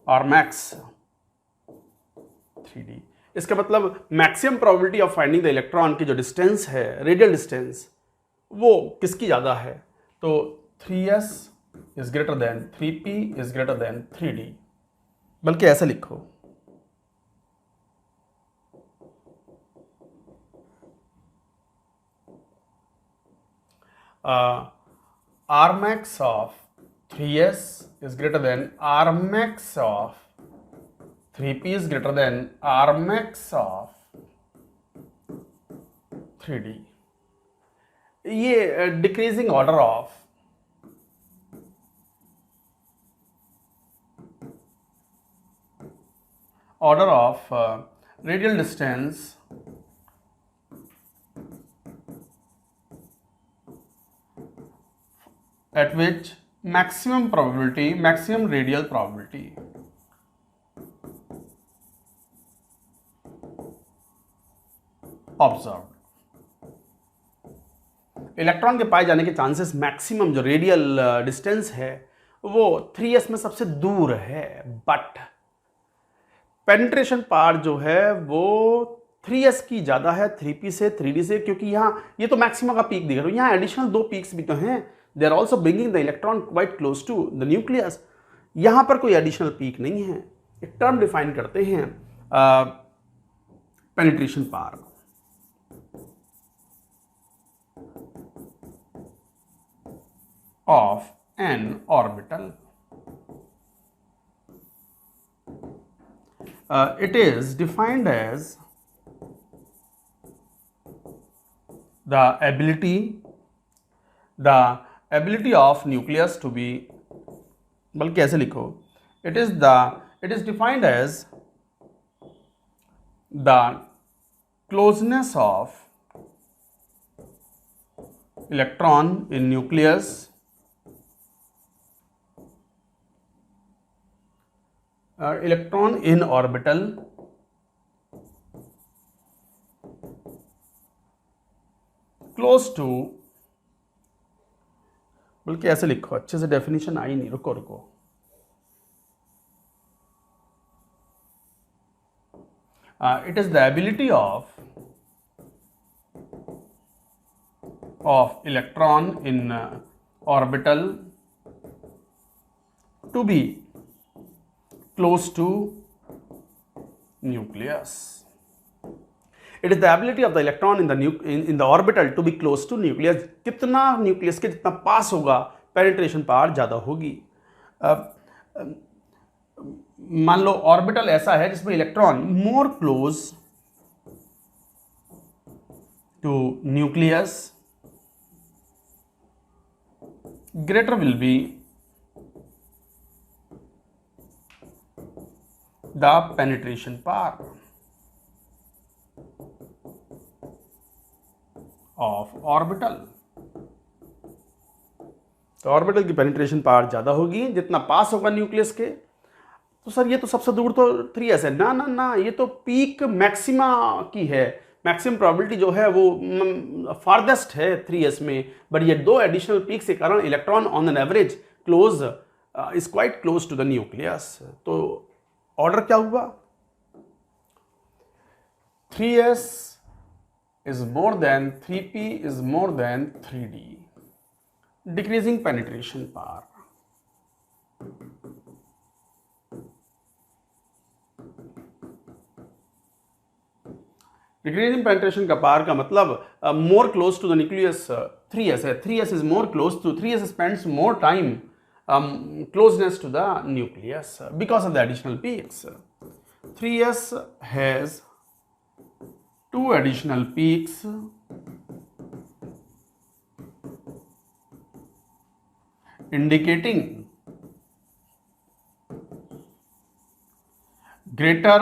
और मैक्स 3d, इसका मतलब maximum probability of finding the electron की जो डिस्टेंस है, रेडियल डिस्टेंस, वो किसकी ज़्यादा है? तो 3s is greater than 3p is greater than 3d। बल्कि ऐसा लिखो, Rmax of 3s is greater than Rmax of 3p is greater than Rmax of 3d। ये decreasing order of radial distance at which maximum radial probability observed। Electron के पाए जाने के chances maximum जो radial distance है वो 3s में सबसे दूर है, बट पेनिट्रेशन पावर जो है वो 3s की ज़्यादा है 3p से 3d से, क्योंकि यहाँ ये तो मैक्सिमम का पीक दिख रहा है, यहाँ एडिशनल 2 पीक्स भी तो हैं। They are also bringing the electron quite close to the nucleus. यहाँ पर कोई एडिशनल पीक नहीं है। एक टर्म डिफाइन करते हैं penetration power, of an orbital। It is defined as the ability of nucleus to be, बल्कि ऐसे लिखो, it is defined as the closeness of electron in nucleus electron in orbital close to, बल्कि ऐसे लिखो, अच्छे से डेफिनेशन आई नहीं, रुको it is the ability of electron in orbital to be close to nucleus। It is the ability of the electron in the orbital to be close to nucleus। कितना nucleus के जितना पास होगा पेनिट्रेशन पावर ज़्यादा होगी। मान लो orbital ऐसा है जिसमें electron more close to nucleus greater will be the penetration power of orbital। तो ऑर्बिटल की पेनिट्रेशन पावर ज़्यादा होगी जितना पास होगा न्यूक्लियस के। तो सर ये तो सबसे दूर तो 3s है। ना, ये तो पीक मैक्सिमा की है। मैक्सिमम प्रोबेबिलिटी जो है वो फारदेस्ट है 3s में, बट ये 2 एडिशनल पीक के कारण electron on an average close is quite close to the nucleus. तो ऑर्डर क्या हुआ? 3s is more than 3p is more than 3d, decreasing penetration power। Decreasing penetration का power का मतलब more close to the nucleus 3s है। 3s is more close to, 3s spends more time closeness to the nucleus because of the additional peaks। 3s has 2 additional peaks indicating greater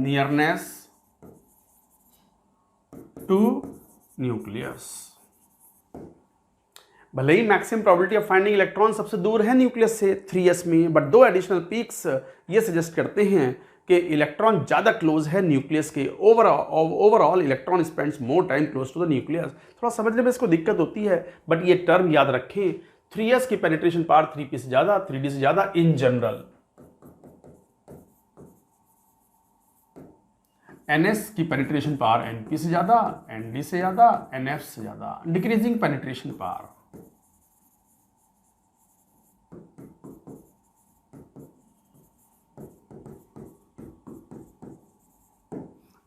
nearness to nucleus। भले ही maximum probability of finding electron सबसे दूर है nucleus से 3s में, but 2 additional peaks ये suggest करते हैं कि इलेक्ट्रॉन ज़्यादा क्लोज है न्यूक्लियस के। Overall electron spends more time close to the nucleus. थोड़ा समझने में इसको दिक्कत होती है, बट ये टर्म याद रखें, 3s की पेनिट्रेशन पावर 3p से ज़्यादा, 3d से ज़्यादा इन जनरल। ns की पेनिट्रेशन पावर np से ज़्यादा, nd से ज़्यादा, nf से ज़्यादा। Decreasing penetration power,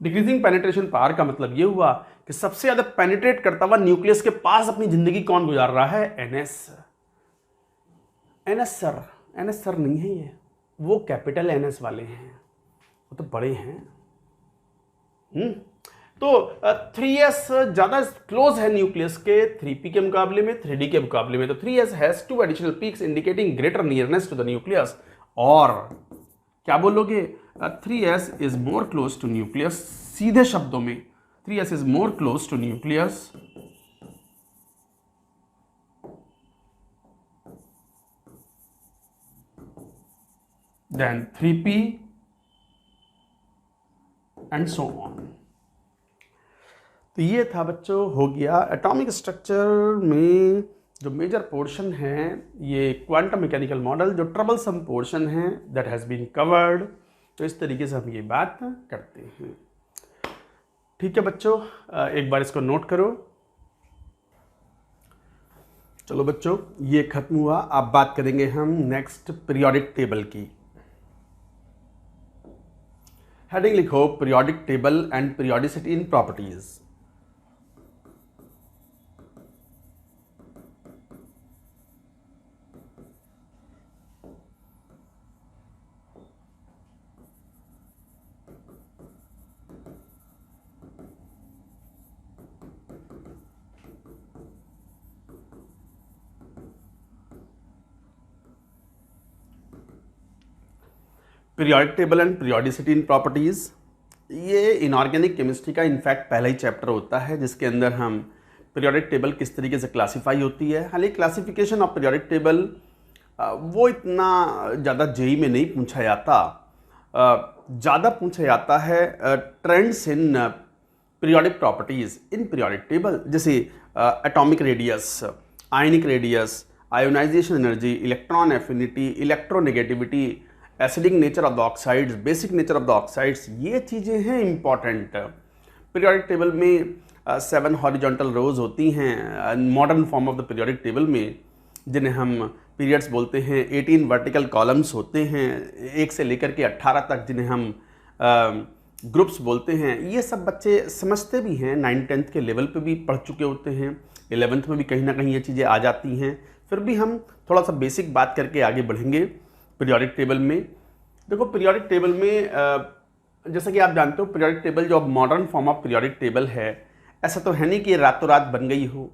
decreasing penetration power का मतलब यह हुआ कि सबसे ज्यादा पेनिट्रेट करता हुआ न्यूक्लियस के पास अपनी जिंदगी कौन गुजार रहा है? NS सर नहीं है ये, वो कैपिटल NS वाले हैं, वो तो बड़े हैं। तो 3s ज्यादा क्लोज है न्यूक्लियस के 3p के मुकाबले में, 3d के मुकाबले में। तो 3s has 2 additional peaks indicating greater nearness to the nucleus. और क्या बोलोगे? 3s is more close to nucleus. सीधे शब्दों में 3s is more close to nucleus than 3p and so on. तो ये था बच्चों, हो गया एटॉमिक स्ट्रक्चर में जो मेजर पोर्शन है, ये क्वांटम मैकेनिकल मॉडल जो ट्रबलसम पोर्शन है दैट हैज़ बीन कवर्ड। तो इस तरीके से हम ये बात करते हैं। ठीक है बच्चों, एक बार इसको नोट करो। चलो बच्चों, ये खत्म हुआ। अब बात करेंगे हम नेक्स्ट पीरियोडिक टेबल की। हेडिंग लिखो, periodic table and periodicity in properties. Periodic table and periodicity in properties, ये इनऑर्गेनिक केमिस्ट्री का इनफैक्ट पहला ही चैप्टर होता है जिसके अंदर हम पीरियोडिक टेबल किस तरीके से क्लासीफाई होती है। हालांकि क्लासिफिकेशन ऑफ पीरियोडिक टेबल वो इतना ज़्यादा जेई में नहीं पूछा जाता, ज़्यादा पूछा जाता है trends in periodic properties in periodic table, जैसे atomic radius, ionic radius, ionisation energy, electron affinity, electronegativity, acidic nature of the oxides, basic nature of the oxides, ये चीज़ें हैं इम्पॉर्टेंट। पीरियोडिक टेबल में 7 हॉरिजॉन्टल रोज होती हैं modern form of the periodic table में, जिन्हें हम पीरियड्स बोलते हैं। 18 वर्टिकल कॉलम्स होते हैं 1 से लेकर के 18 तक, जिन्हें हम ग्रुप्स बोलते हैं। ये सब बच्चे समझते भी हैं, 9th-10th के लेवल पे भी पढ़ चुके होते हैं, 11th में भी कहीं ना कहीं ये चीज़ें आ जाती हैं। फिर भी हम थोड़ा सा बेसिक बात करके आगे बढ़ेंगे। पीरियोडिक टेबल में देखो, पीरियोडिक टेबल में जैसा कि आप जानते हो, पीरियोडिक टेबल जो अब modern form of periodic table है, ऐसा तो है नहीं कि रातों रात बन गई हो।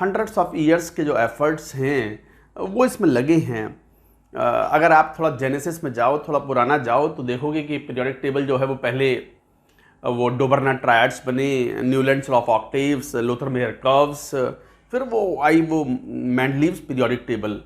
हंड्रेड्स ऑफ ईयर्स के जो एफर्ट्स हैं वो इसमें लगे हैं। अगर आप थोड़ा जेनेसिस में जाओ, थोड़ा पुराना जाओ, तो देखोगे कि पीरियोडिक टेबल जो है वो पहले वो डोबरना ट्रायड्स बने, Newlands law of octaves, Lothar Meyer curves, फिर वो आई वो मेंडलीव्स पीरियोडिक टेबल।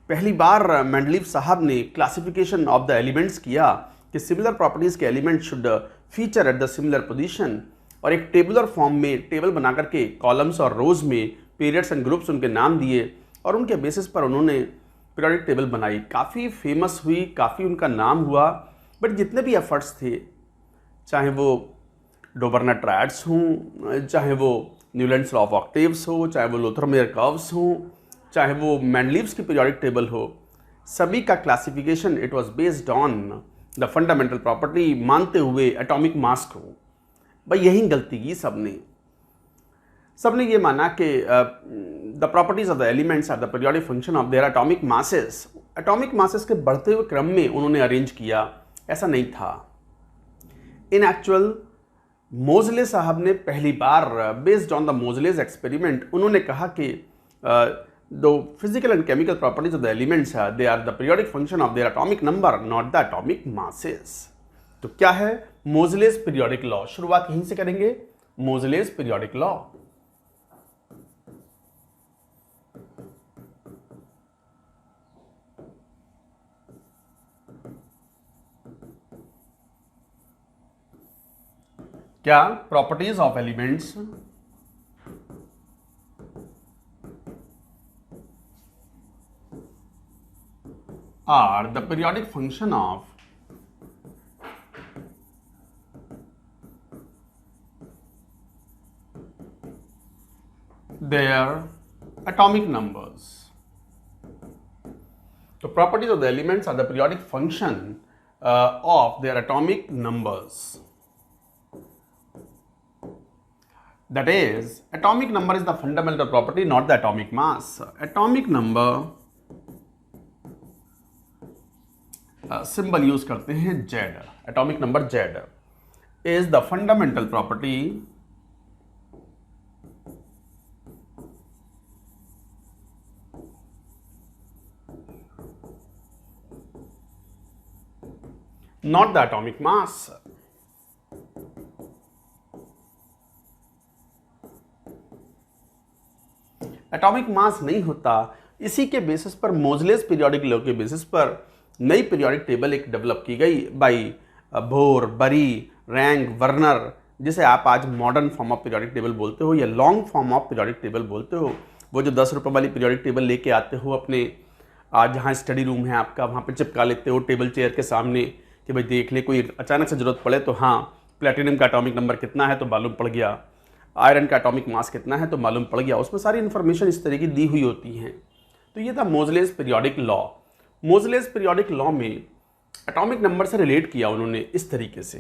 पहली बार मेंडलीव साहब ने क्लासिफिकेशन ऑफ द एलिमेंट्स किया कि सिमिलर प्रॉपर्टीज़ के element should feature at the similar position, और एक टेबुलर फॉर्म में टेबल बना करके कॉलम्स और रोज में पीरियड्स एंड ग्रुप्स उनके नाम दिए, और उनके बेसिस पर उन्होंने पीरियोडिक टेबल बनाई। काफ़ी फेमस हुई, काफ़ी उनका नाम हुआ। बट जितने भी एफर्ट्स थे, चाहे वो डोबरना ट्रायड्स हों, चाहे वो न्यूलैंड्स लॉ ऑफ ऑक्टेव्स हो, चाहे वो लोथर मेयर कर्व्स हों, चाहे वो मेंडलीव्स की पीरियोडिक टेबल हो, सभी का classification it was based on the fundamental property, मानते हुए एटॉमिक मास को। भाई यही गलती की सबने ये माना कि the properties of the elements are the periodic function of their atomic masses. Atomic masses के बढ़ते हुए क्रम में उन्होंने अरेंज किया, ऐसा नहीं था। इन एक्चुअल मोजले साहब ने पहली बार बेस्ड ऑन द मोजलेज एक्सपेरिमेंट उन्होंने कहा कि the physical and chemical properties of the elements they are the periodic function of their atomic number, not the atomic masses। तो क्या है मोजलेस पीरियोडिक लॉ? शुरुआत यहीं से करेंगे, मोजलेस पीरियोडिक लॉ। क्या properties of elements are the periodic function of their atomic numbers. So properties of the elements are the periodic function of their atomic numbers. That is, atomic number is the fundamental property, not the atomic mass. Atomic number symbol use करते हैं Z. Atomic number Z is the fundamental property not the atomic mass. Atomic mass नहीं होता, इसी के basis पर मोजलेस periodic law के basis पर नई पीरियोडिक टेबल एक डेवलप की गई बाई बोर, बरी, रैंक, वर्नर, जिसे आप आज modern form of periodic table बोलते हो या long form of periodic table बोलते हो। वो जो 10 रुपये वाली पीरियोडिक टेबल लेके आते हो अपने, आज जहाँ स्टडी रूम है आपका, वहाँ पे चिपका लेते हो टेबल चेयर के सामने कि भाई देख ले, कोई अचानक से जरूरत पड़े तो हाँ प्लेटिनम का एटॉमिक नंबर कितना है तो मालूम पड़ गया, आयरन का एटॉमिक मास कितना है तो मालूम पड़ गया। उसमें सारी इन्फॉर्मेशन इस तरह की दी हुई होती हैं। तो ये था Moseley's periodic law. Moseley's periodic law में एटॉमिक नंबर से रिलेट किया उन्होंने इस तरीके से,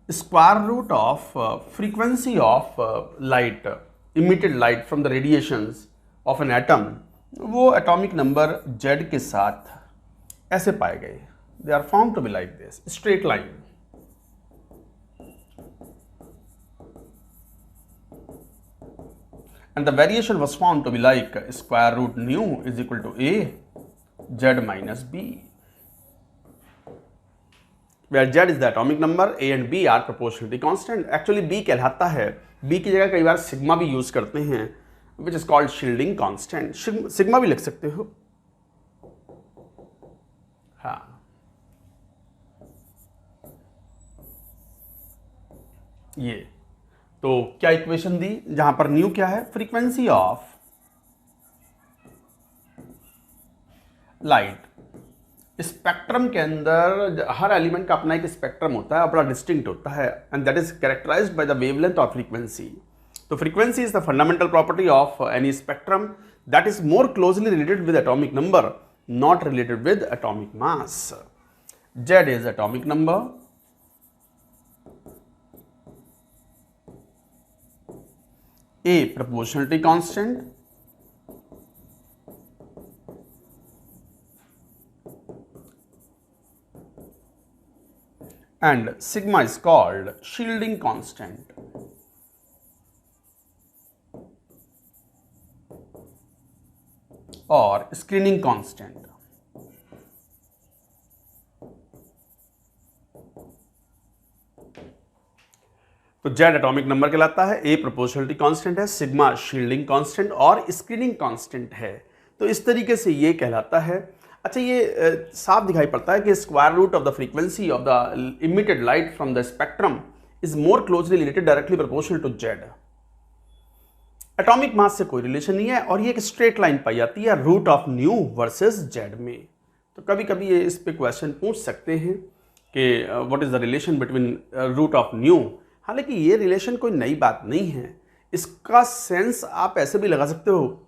square root of frequency of light, emitted light from the radiations of an atom, वो एटॉमिक नंबर Z के साथ ऐसे पाए गए। They are found to be like this, straight line. And the variation was found to be like square root nu is equal to a Z minus b, where Z is the atomic number, A and B are proportionality constant. Actually B कहलाता है, B की जगह कई बार sigma भी use करते हैं, which is called shielding constant. Sigma भी लिख सकते हो। हाँ, ये तो क्या इक्वेशन दी, जहां पर न्यू क्या है, फ्रीक्वेंसी ऑफ लाइट। स्पेक्ट्रम के अंदर हर एलिमेंट का अपना एक स्पेक्ट्रम होता है, बड़ा डिस्टिंक्ट होता है, and that is characterised by the wavelength of frequency. तो frequency is the fundamental property of any spectrum that is more closely related with atomic number, not related with atomic mass. Z is atomic number, A proportionality constant, and sigma is called shielding constant. Or screening constant. तो Z atomic number कहलाता है, A proportionality constant है, sigma shielding constant और screening constant है। तो इस तरीके से ये कहलाता है। अच्छा, ये साफ दिखाई पड़ता है कि square root of the frequency of the emitted light from the spectrum is more closely related directly proportional to Z। Atomic mass से कोई रिलेशन नहीं है और ये एक स्ट्रेट लाइन पाई जाती है root of nu versus Z में। तो कभी कभी ये इस पे क्वेश्चन पूछ सकते हैं कि what is the relation between root of nu. हालांकि ये रिलेशन कोई नई बात नहीं है, इसका सेंस आप ऐसे भी लगा सकते हो,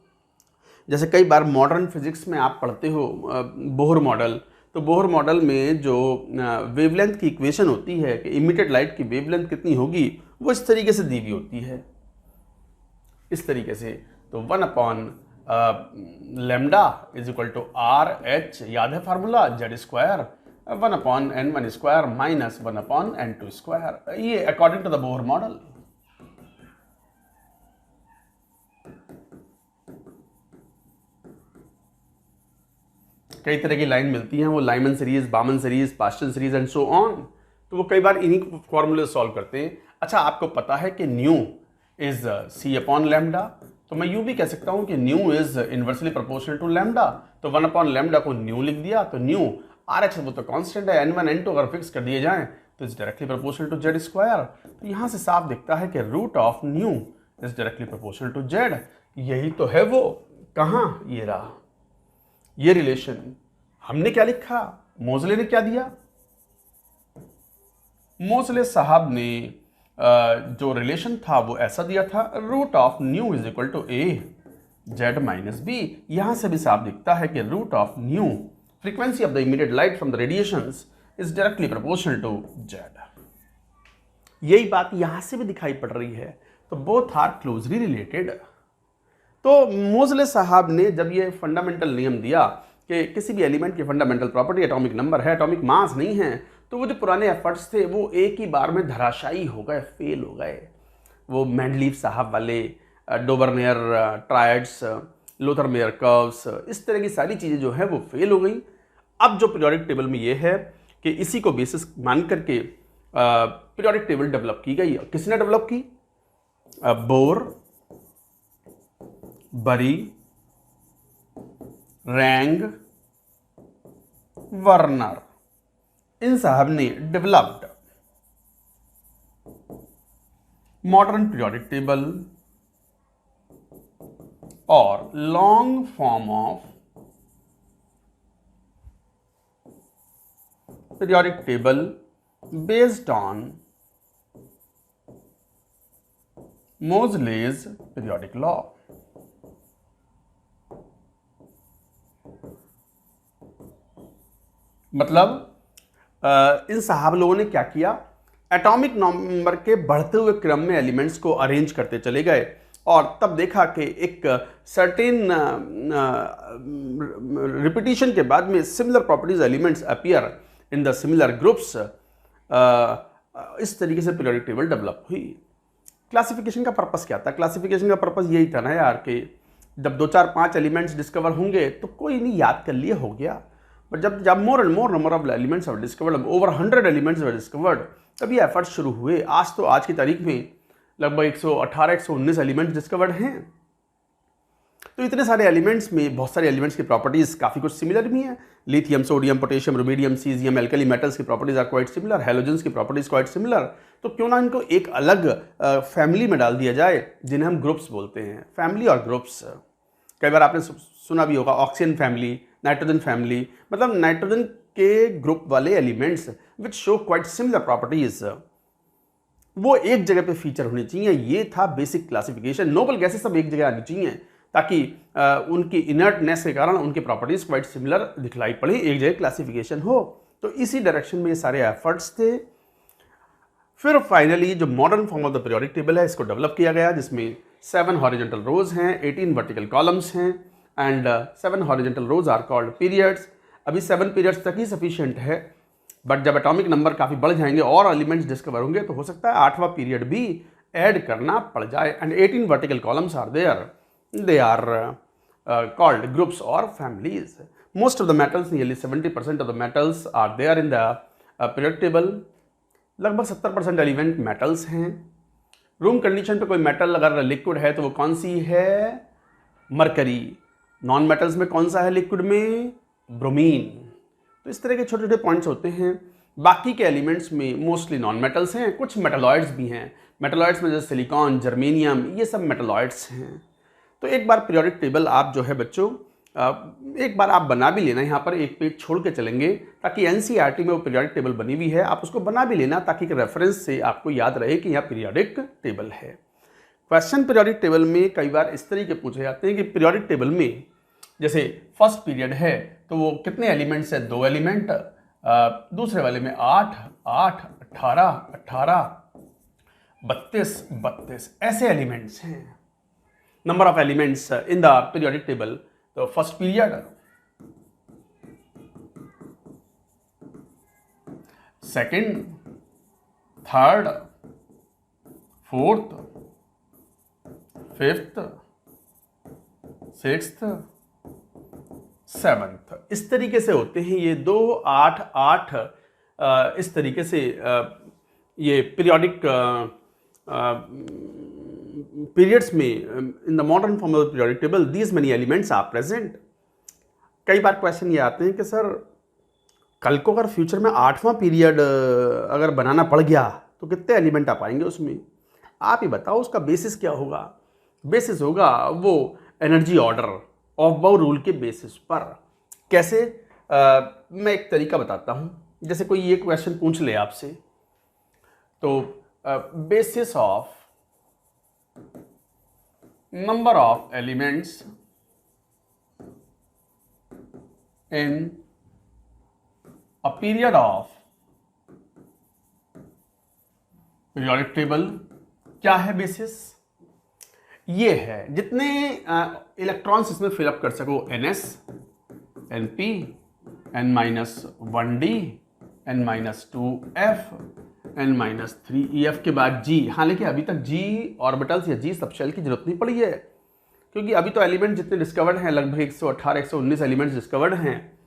जैसे कई बार मॉडर्न फिजिक्स में आप पढ़ते हो बोहर मॉडल। तो बोहर मॉडल में जो वेवलेंथ की इक्वेशन होती है कि इमिटेड लाइट की वेवलेंथ कितनी होगी, वो इस तरीके से दी हुई होती है, इस तरीके से। तो 1/λ इज इक्वल टू RH, याद है formula, Z square 1/n1 square minus 1/n2 square, ये according to the Bohr model. कई तरह की लाइन मिलती हैं, वो Lyman series, Balmer series, Paschen series and so on. तो वो कई बार इन्हीं फॉर्मूले सॉल्व करते हैं। अच्छा, आपको पता है कि न्यू इज C/λ, तो मैं यूं भी कह सकता हूं कि nu is inversely proportional to lambda. तो 1/λ को न्यू लिख दिया, तो न्यू आर एच वो तो कांस्टेंट है, n1 n2 अगर फिक्स कर दिए जाएं तो is directly proportional to Z square. तो यहाँ से साफ दिखता है कि root of nu is directly proportional to Z. यही तो है वो, कहाँ, ये रहा ये रिलेशन। हमने क्या लिखा, मोजले ने क्या दिया, मोजले साहब ने जो रिलेशन था वो ऐसा दिया था, root of nu is equal to a Z minus b. यहां से भी साफ दिखता है कि root of nu frequency of the immediate light from the radiations is directly proportional to Z. यही बात यहां से भी दिखाई पड़ रही है, तो बोथ आर क्लोजली रिलेटेड। तो मोजले साहब ने जब ये फंडामेंटल नियम दिया कि किसी भी एलिमेंट की फंडामेंटल प्रॉपर्टी एटॉमिक नंबर है, एटॉमिक मास नहीं है, तो वो जो पुराने एफर्ट्स थे वो एक ही बार में धराशायी हो गए, फेल हो गए। वो मेंडलीव साहब वाले डोबरनेयर ट्रायड्स, लोथरमेयर कर्व्स, इस तरह की सारी चीज़ें जो है वो फेल हो गई। अब जो पीरियोडिक टेबल में ये है कि इसी को बेसिस मान करके पीरियोडिक टेबल डेवलप की गई। किसने डेवलप की, बोर, बरी, रैंग, वर्नर, इन साहब ने डेवलप्ड मॉडर्न पीरियोडिक टेबल और long form of periodic table based on Moseley's periodic law. मतलब इन साहब लोगों ने क्या किया, एटॉमिक नंबर के बढ़ते हुए क्रम में एलिमेंट्स को अरेंज करते चले गए और तब देखा कि एक सर्टेन रिपीटिशन के बाद में similar properties elements appear in the similar groups. इस तरीके से पीरियोडिक टेबल डेवलप हुई। क्लासिफिकेशन का पर्पस क्या था, क्लासिफिकेशन का पर्पस यही था ना यार कि जब 2 4 5 एलिमेंट्स डिस्कवर होंगे तो कोई नहीं, याद कर लिए हो गया। बट जब more and more number of elements were discovered, over 100 elements were discovered, तब ये एफर्ट्स शुरू हुए। आज की तारीख में लगभग 118 119 एलिमेंट्स डिस्कवर्ड हैं। तो इतने सारे एलिमेंट्स में बहुत सारे एलिमेंट्स की प्रॉपर्टीज काफ़ी कुछ सिमिलर भी हैं। Lithium, sodium, potassium, rubidium, caesium, alkali metals की properties are quite similar, halogens की प्रॉपर्टीज क्वाइट सिमिलर। तो क्यों ना इनको एक अलग फैमिली में डाल दिया जाए जिन्हें हम ग्रुप्स बोलते हैं, फैमिली और ग्रुप्स। कई बार आपने सुना भी होगा ऑक्सीजन फैमिली, नाइट्रोजन फैमिली, मतलब नाइट्रोजन के ग्रुप वाले elements which show quite similar properties, वो एक जगह पे फीचर होनी चाहिए। ये था बेसिक क्लासिफिकेशन। नोबल गैसेस सब एक जगह आनी चाहिए ताकि उनकी इनर्टनेस के कारण उनकी प्रॉपर्टीज क्वाइट सिमिलर दिखलाई पड़े, एक जगह क्लासिफिकेशन हो। तो इसी डायरेक्शन में ये सारे एफर्ट्स थे। फिर फाइनली जो modern form of the periodic table है इसको डेवलप किया गया, जिसमें 7 हॉरिजॉन्टल रोज हैं, 18 वर्टिकल कॉलम्स हैं and 7 horizontal rows are called periods. अभी 7 पीरियड्स तक ही सफिशिएंट है, बट जब एटॉमिक नंबर काफ़ी बढ़ जाएंगे और एलिमेंट्स डिस्कवर होंगे तो हो सकता है 8वां पीरियड भी ऐड करना पड़ जाए। And 18 vertical columns are there, they are called groups और families. Most of the metals, nearly 70% of the metals are there in the periodic table. लगभग 70% एलिमेंट मेटल्स हैं। रूम कंडीशन पे कोई मेटल अगर लिक्विड है तो वो कौन सी है, मरकरी। नॉन मेटल्स में कौन सा है लिक्विड में, ब्रोमीन। तो इस तरह के छोटे छोटे पॉइंट्स होते हैं। बाकी के एलिमेंट्स में मोस्टली नॉन मेटल्स हैं, कुछ मेटलॉइड्स भी हैं। मेटलॉइड्स में जैसे सिलिकॉन, जर्मेनियम, ये सब मेटलॉइड्स हैं। तो एक बार पीरियोडिक टेबल आप जो है बच्चों एक बार आप बना भी लेना, यहाँ पर एक पेज छोड़ के चलेंगे ताकि एनसीईआरटी में वो पीरियोडिक टेबल बनी हुई है, आप उसको बना भी लेना ताकि रेफरेंस से आपको याद रहे कि यहाँ पीरियोडिक टेबल है। क्वेश्चन पीरियोडिक टेबल में कई बार इस तरीके पूछे जाते हैं कि पीरियोडिक टेबल में जैसे फर्स्ट पीरियड है तो वो कितने एलिमेंट्स है, 2 एलिमेंट, दूसरे वाले में 8 8 18 18 32 32 ऐसे एलिमेंट्स हैं। Number of elements in the periodic table, तो first period, second, third, fourth, fifth, sixth, seventh, इस तरीके से होते हैं ये 2 8 8। इस तरीके से ये पीरियोडिक पीरियड्स में in the modern form of the periodic table these many elements are present. कई बार क्वेश्चन ये आते हैं कि सर कल को अगर फ्यूचर में 8वां पीरियड अगर बनाना पड़ गया तो कितने एलिमेंट आ पाएंगे उसमें, आप ही बताओ। उसका बेसिस क्या होगा? बेसिस होगा वो एनर्जी ऑर्डर ऑफ बाउ रूल के बेसिस पर। कैसे? मैं एक तरीका बताता हूँ। जैसे कोई ये क्वेश्चन पूछ ले आपसे, तो basis of number of elements in a period of periodic table, क्या है बेसिस? ये है जितने इलेक्ट्रॉन्स इसमें फिलअप कर सको, NS, NP, N-1D, N-2F, N-3EF के बाद G। हालांकि अभी तक G ऑर्बिटल्स या G सबशेल की जरूरत नहीं पड़ी है, क्योंकि अभी तो एलिमेंट जितने डिस्कवर्ड हैं, लगभग 118 119 एलिमेंट्स डिस्कवर्ड हैं,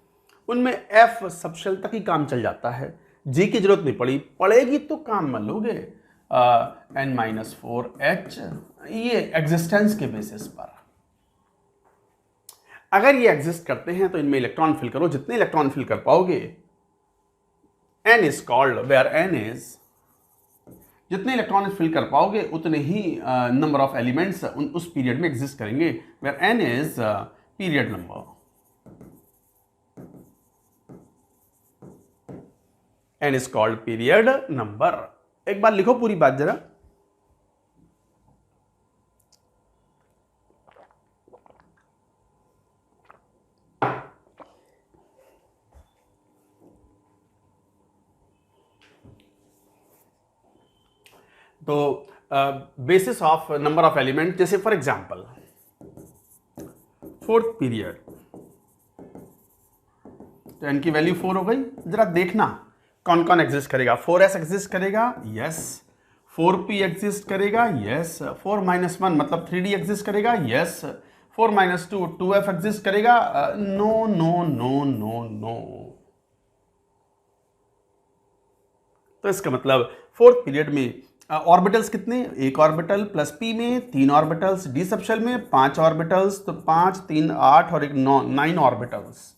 उनमें F सबशेल तक ही काम चल जाता है। G की जरूरत नहीं पड़ेगी तो काम मत लोगे। N-4H, ये एग्जिस्टेंस के बेसिस पर। अगर ये एग्जिस्ट करते हैं तो इनमें इलेक्ट्रॉन फिल करो, जितने इलेक्ट्रॉन फिल कर पाओगे। N is called where N is, जितने इलेक्ट्रॉन फिल कर पाओगे उतने ही नंबर ऑफ एलिमेंट्स उस पीरियड में एग्जिस्ट करेंगे, where N is period number. N is called period number. एक बार लिखो पूरी बात जरा। तो basis of number of element, जैसे फॉर एग्जांपल 4th पीरियड, तो n की वैल्यू 4 हो गई। जरा देखना कौन कौन एग्जिस्ट करेगा। 4s एग्जिस्ट करेगा, यस। 4p एग्जिस्ट करेगा, यस। 4-1 मतलब 3d एग्जिस्ट करेगा, यस। 4-2 2f एग्जिस्ट करेगा, no no no no no. तो इसका मतलब 4th पीरियड में ऑर्बिटल्स कितने? 1 ऑर्बिटल प्लस p में 3 ऑर्बिटल्स, d सबशेल में 5 ऑर्बिटल्स, तो 5 3 8 और 1 9 ऑर्बिटल्स।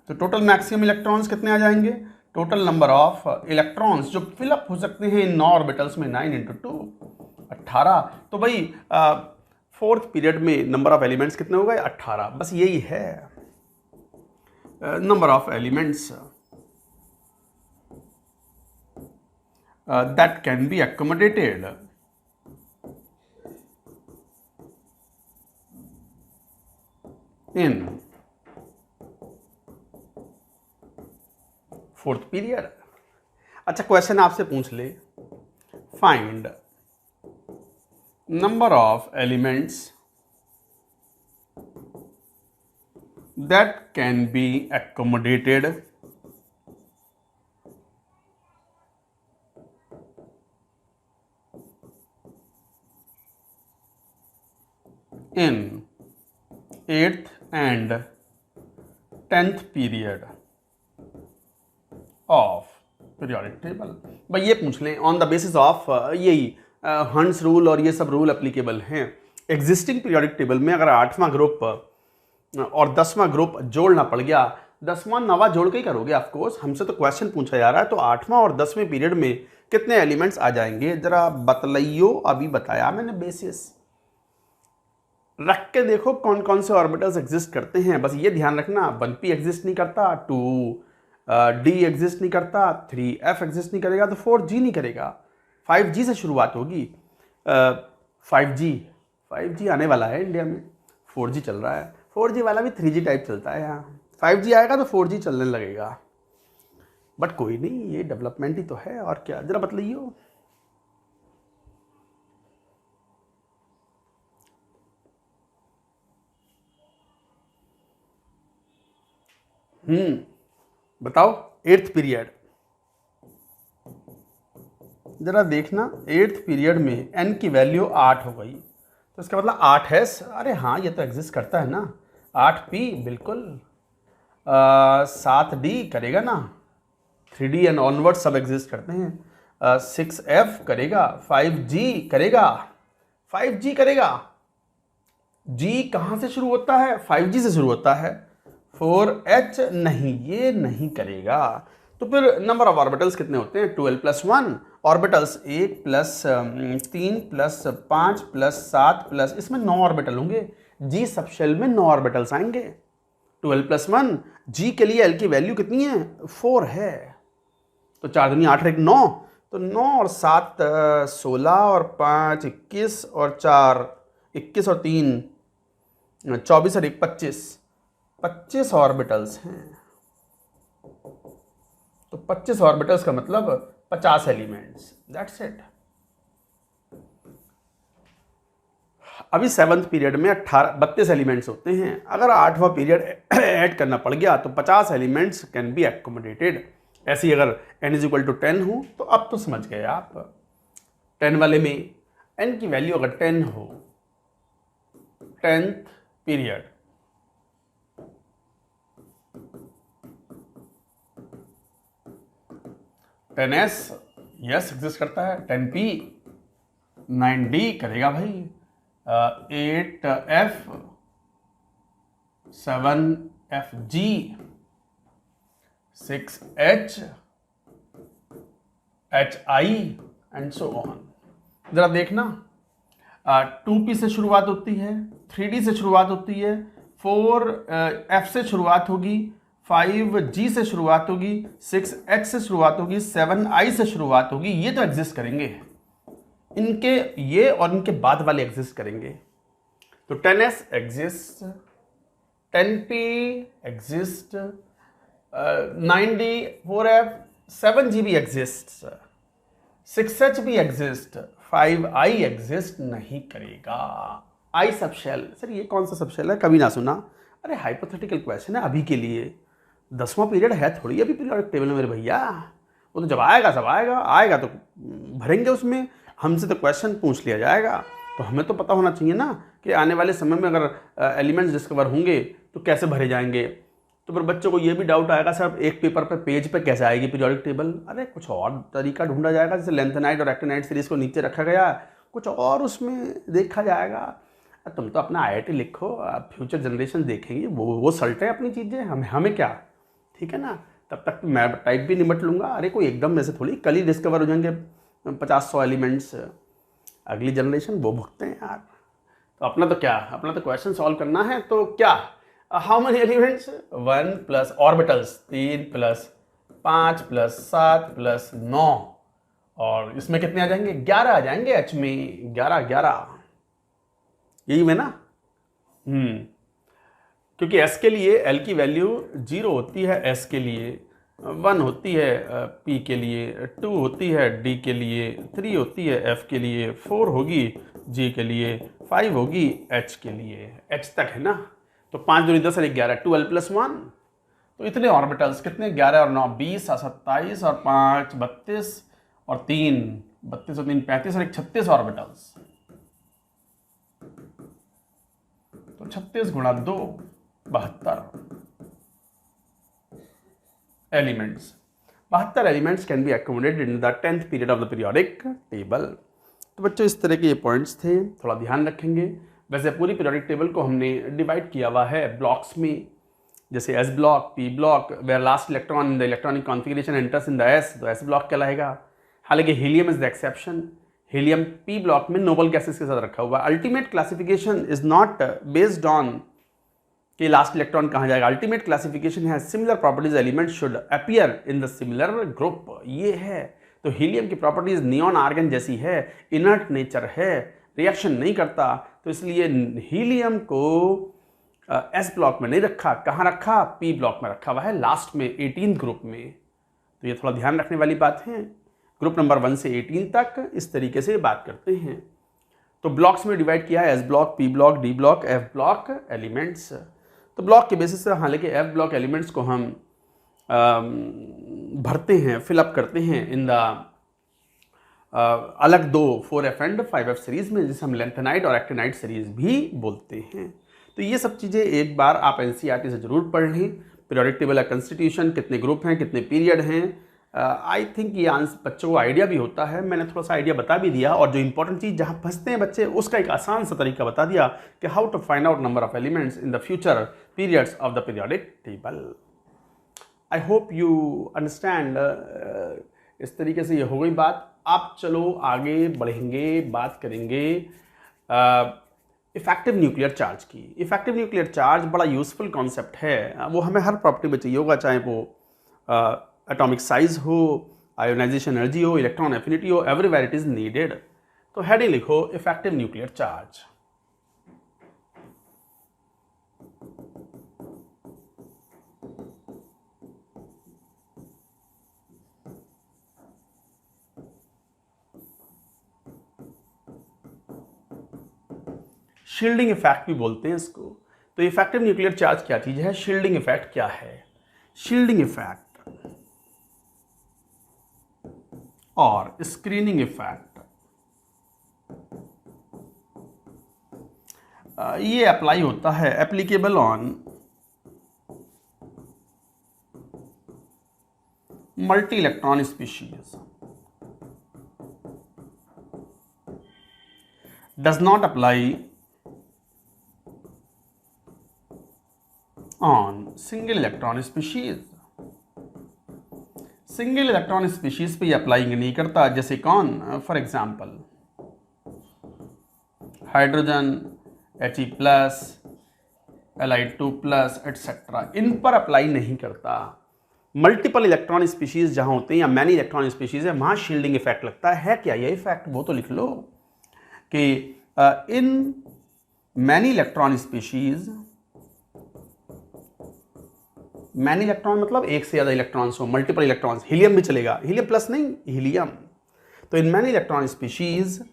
तो टोटल मैक्सिमम इलेक्ट्रॉन्स कितने आ जाएंगे? टोटल नंबर ऑफ इलेक्ट्रॉन्स जो फिलअप हो सकते हैं इन 9 ऑर्बिटल्स में, 9 × 2 18। तो भाई 4th पीरियड में नंबर ऑफ एलिमेंट्स कितने हो गए? 18। बस यही है number of elements that can be accommodated in 4th period. अच्छा, क्वेश्चन आपसे पूछ ले, find number of elements that can be accommodated in 8th and 10th period of periodic table. भाई ये पूछ लें ऑन द बेसिस ऑफ यही hunts rule और ये सब रूल एप्लीकेबल हैं। एग्जिस्टिंग पीरियोडिक टेबल में अगर 8वां ग्रुप और 10वां ग्रुप जोड़ना पड़ गया, 10वां 9वां जोड़ के ही करोगे ऑफकोर्स। हमसे तो क्वेश्चन पूछा जा रहा है, तो 8वां और 10वें पीरियड में कितने एलिमेंट्स आ जाएंगे जरा बतलाइयो। अभी बताया मैंने, बेसिस रख के देखो कौन कौन से ऑर्बिटल्स एग्जिस्ट करते हैं। बस ये ध्यान रखना, 1p एग्जिस्ट नहीं करता, 2d एग्जिस्ट नहीं करता, 3f एग्जिस्ट नहीं करेगा, तो 4g नहीं करेगा। 5g से शुरुआत होगी। 5g आने वाला है इंडिया में, 4g चल रहा है। 4g वाला भी 3g टाइप चलता है यहाँ। 5g आएगा तो 4g चलने लगेगा। बट कोई नहीं, ये डेवलपमेंट ही तो है, और क्या। जरा बतलाइयो। बताओ 8th पीरियड, जरा देखना 8th पीरियड में n की वैल्यू 8 हो गई, तो इसका मतलब 8s। अरे हाँ, ये तो एग्जिस्ट करता है ना। 8p बिल्कुल, 7d करेगा ना, 3d एंड ऑनवर्ड सब एग्जिस्ट करते हैं। 6f करेगा, 5g करेगा, 5g करेगा। g कहाँ से शुरू होता है? 5g से शुरू होता है। 4h नहीं, ये नहीं करेगा। तो फिर नंबर ऑफ ऑर्बिटल्स कितने होते हैं? 12 plus 1 orbitals, 1 plus 3 plus 5 plus 7 plus, इसमें 9 ऑर्बिटल होंगे। जी सब शेल में 9 ऑर्बिटल्स आएंगे। 12 प्लस 1, जी के लिए एल की वैल्यू कितनी है? 4 है। तो 4 दूनी 8 और 1 9, तो 9 और 7 16 और 5 21 और 4 21 और 3 24 और 1 25 ऑर्बिटल्स हैं। तो 25 ऑर्बिटल्स का मतलब 50 एलिमेंट्स, दैट्स इट। अभी 7th पीरियड में 32 एलिमेंट्स होते हैं। अगर 8वां पीरियड ऐड करना पड़ गया तो 50 एलिमेंट्स कैन बी एक्कोमोडेटेड। ऐसे ही अगर n इज इक्वल टू 10 हो, तो अब तो समझ गए आप। 10 वाले में n की वैल्यू अगर 10 हो, 10th period, ten S yes exist करता है, 10p 9d करेगा भाई, 8f 7fg 6h hi and so on. जरा देखना, 2p से शुरुआत होती है, 3d से शुरुआत होती है, 4f से शुरुआत होगी, 5g से शुरुआत होगी, 6h से शुरुआत होगी, 7i से शुरुआत होगी। ये तो एग्जिस्ट करेंगे, इनके ये और इनके बाद वाले एग्जिस्ट करेंगे। तो 10s exist, 10p exist, 9d 4f 7g भी एग्जिस्ट, 6h भी एग्जिस्ट, 5i एग्जिस्ट नहीं करेगा। आई सबशेल, सर ये कौन सा सबशेल है, कभी ना सुना। अरे हाइपोथेटिकल क्वेश्चन है अभी के लिए, 10वां पीरियड है थोड़ी अभी पीरियोडिक टेबल में मेरे भैया। वो तो जब आएगा सब आएगा तो भरेंगे उसमें, हमसे तो क्वेश्चन पूछ लिया जाएगा। तो हमें तो पता होना चाहिए ना कि आने वाले समय में अगर एलिमेंट्स डिस्कवर होंगे तो कैसे भरे जाएंगे। तो फिर बच्चों को ये भी डाउट आएगा, सर एक पेपर पे पेज पे कैसे आएगी पीरियोडिक टेबल? अरे कुछ और तरीका ढूंढा जाएगा, जैसे लेंथेनाइट और एक्टिनाइट सीरीज को नीचे रखा गया, कुछ और उसमें देखा जाएगा। तुम तो अपना IIT लिखो, फ्यूचर जनरेशन देखेंगे, वो सल्टे अपनी चीज़ें, हमें क्या, ठीक है ना। तब तक मैं टाइप भी निमट लूँगा। अरे कोई एकदम वैसे थोड़ी कल ही डिस्कवर हो जाएंगे 50-100 एलिमेंट्स, अगली जनरेशन वो भुगते हैं यार। तो अपना तो क्या, अपना तो क्वेश्चन सॉल्व करना है। तो क्या, how many elements? 1 plus orbitals 3 plus 5 plus 7 plus 9, और इसमें कितने आ जाएंगे? 11 आ जाएंगे। H में 11 यही में ना। क्योंकि S के लिए L की वैल्यू 0 होती है, S के लिए 1 होती है, P के लिए 2 होती है, D के लिए 3 होती है, F के लिए 4 होगी, G के लिए 5 होगी, H के लिए, H तक है ना। तो 5 दूनी 10 और 11, 12 प्लस 1, तो इतने ऑर्बिटल्स कितने? 11 और 9 20 और 27 और 5 32 और 3 32 और 3 35 और 1 36 ऑर्बिटल्स। तो 36 गुणा 2 72 elements. 72 elements can be accommodated in the 10th period of the periodic table. तो बच्चों इस तरह के ये पॉइंट्स थे, थोड़ा ध्यान रखेंगे। वैसे पूरी पीरियोडिक टेबल को हमने डिवाइड किया हुआ है ब्लॉक्स में, जैसे S block, P block, where last electron in the electronic configuration enters in the S, तो S ब्लॉक कहलाएगा। हालांकि helium is the exception, helium P block में नोबल गैसेस के साथ रखा हुआ। Ultimate classification is not based on कि last electron कहाँ जाएगा। अल्टीमेट क्लासिफिकेशन है similar properties element should appear in the similar group, ये है। तो हीलियम की प्रॉपर्टीज नियॉन आर्गन जैसी है, इनर्ट नेचर है, रिएक्शन नहीं करता, तो इसलिए हीलियम को S ब्लॉक में नहीं रखा, कहाँ रखा? P ब्लॉक में रखा हुआ है, लास्ट में 18th ग्रुप में। तो ये थोड़ा ध्यान रखने वाली बात है। ग्रुप नंबर 1 से 18 तक इस तरीके से बात करते हैं। तो ब्लॉक्स में डिवाइड किया है, S block, P block, D block, F block elements. तो ब्लॉक के बेसिस से हालांकि F ब्लॉक एलिमेंट्स को हम भरते हैं, फिलअप करते हैं इन द अलग दो 4F एंड 5F सीरीज में, जिसे हम लेंथेनाइट और एक्टिनाइट सीरीज भी बोलते हैं। तो ये सब चीज़ें एक बार आप NCERT से जरूर पढ़ लें। पीरियोडिक टेबल का कंस्टिट्यूशन, कितने ग्रुप हैं, कितने पीरियड हैं, आई थिंक ये आंसर बच्चों को आइडिया भी होता है, मैंने थोड़ा सा आइडिया बता भी दिया, और जो इंपॉर्टेंट चीज़ जहाँ फंसते हैं बच्चे उसका एक आसान सा तरीका बता दिया कि how to find out number of elements in the future periods of the periodic table. I hope you understand. इस तरीके से ये हो गई बात। आप चलो आगे बढ़ेंगे, बात करेंगे इफेक्टिव न्यूक्लियर चार्ज की। इफेक्टिव न्यूक्लियर चार्ज बड़ा यूजफुल कॉन्सेप्ट है, वो हमें हर प्रॉपर्टी में चाहिए होगा, चाहे वो एटॉमिक साइज हो, आयोनाइजेशन एनर्जी हो, इलेक्ट्रॉन एफिनिटी हो, एवरीवेयर इट इज नीडेड। तो हेडिंग लिखो effective nuclear charge. Shielding effect भी बोलते हैं इसको। तो इफेक्टिव न्यूक्लियर चार्ज क्या चीज है, शील्डिंग इफेक्ट क्या है? शील्डिंग इफेक्ट और स्क्रीनिंग इफेक्ट ये अप्लाई होता है, applicable on multi electron species, does not apply on single electron species. Single electron species पे ये अप्लाई नहीं करता। जैसे कौन? For example hydrogen, He+, Li2+, et cetera, इन पर अप्लाई नहीं करता। मल्टीपल इलेक्ट्रॉन स्पीशीज जहां होते हैं या मैनी इलेक्ट्रॉन स्पीशीज है, वहां शील्डिंग इफेक्ट लगता है। क्या ये इफेक्ट? वो तो लिख लो कि in many electron species, many electron मतलब एक से ज्यादा इलेक्ट्रॉन्स हो, मल्टीपल इलेक्ट्रॉन्स, हीलियम भी चलेगा, हीलियम प्लस नहीं, हीलियम। तो in many electron species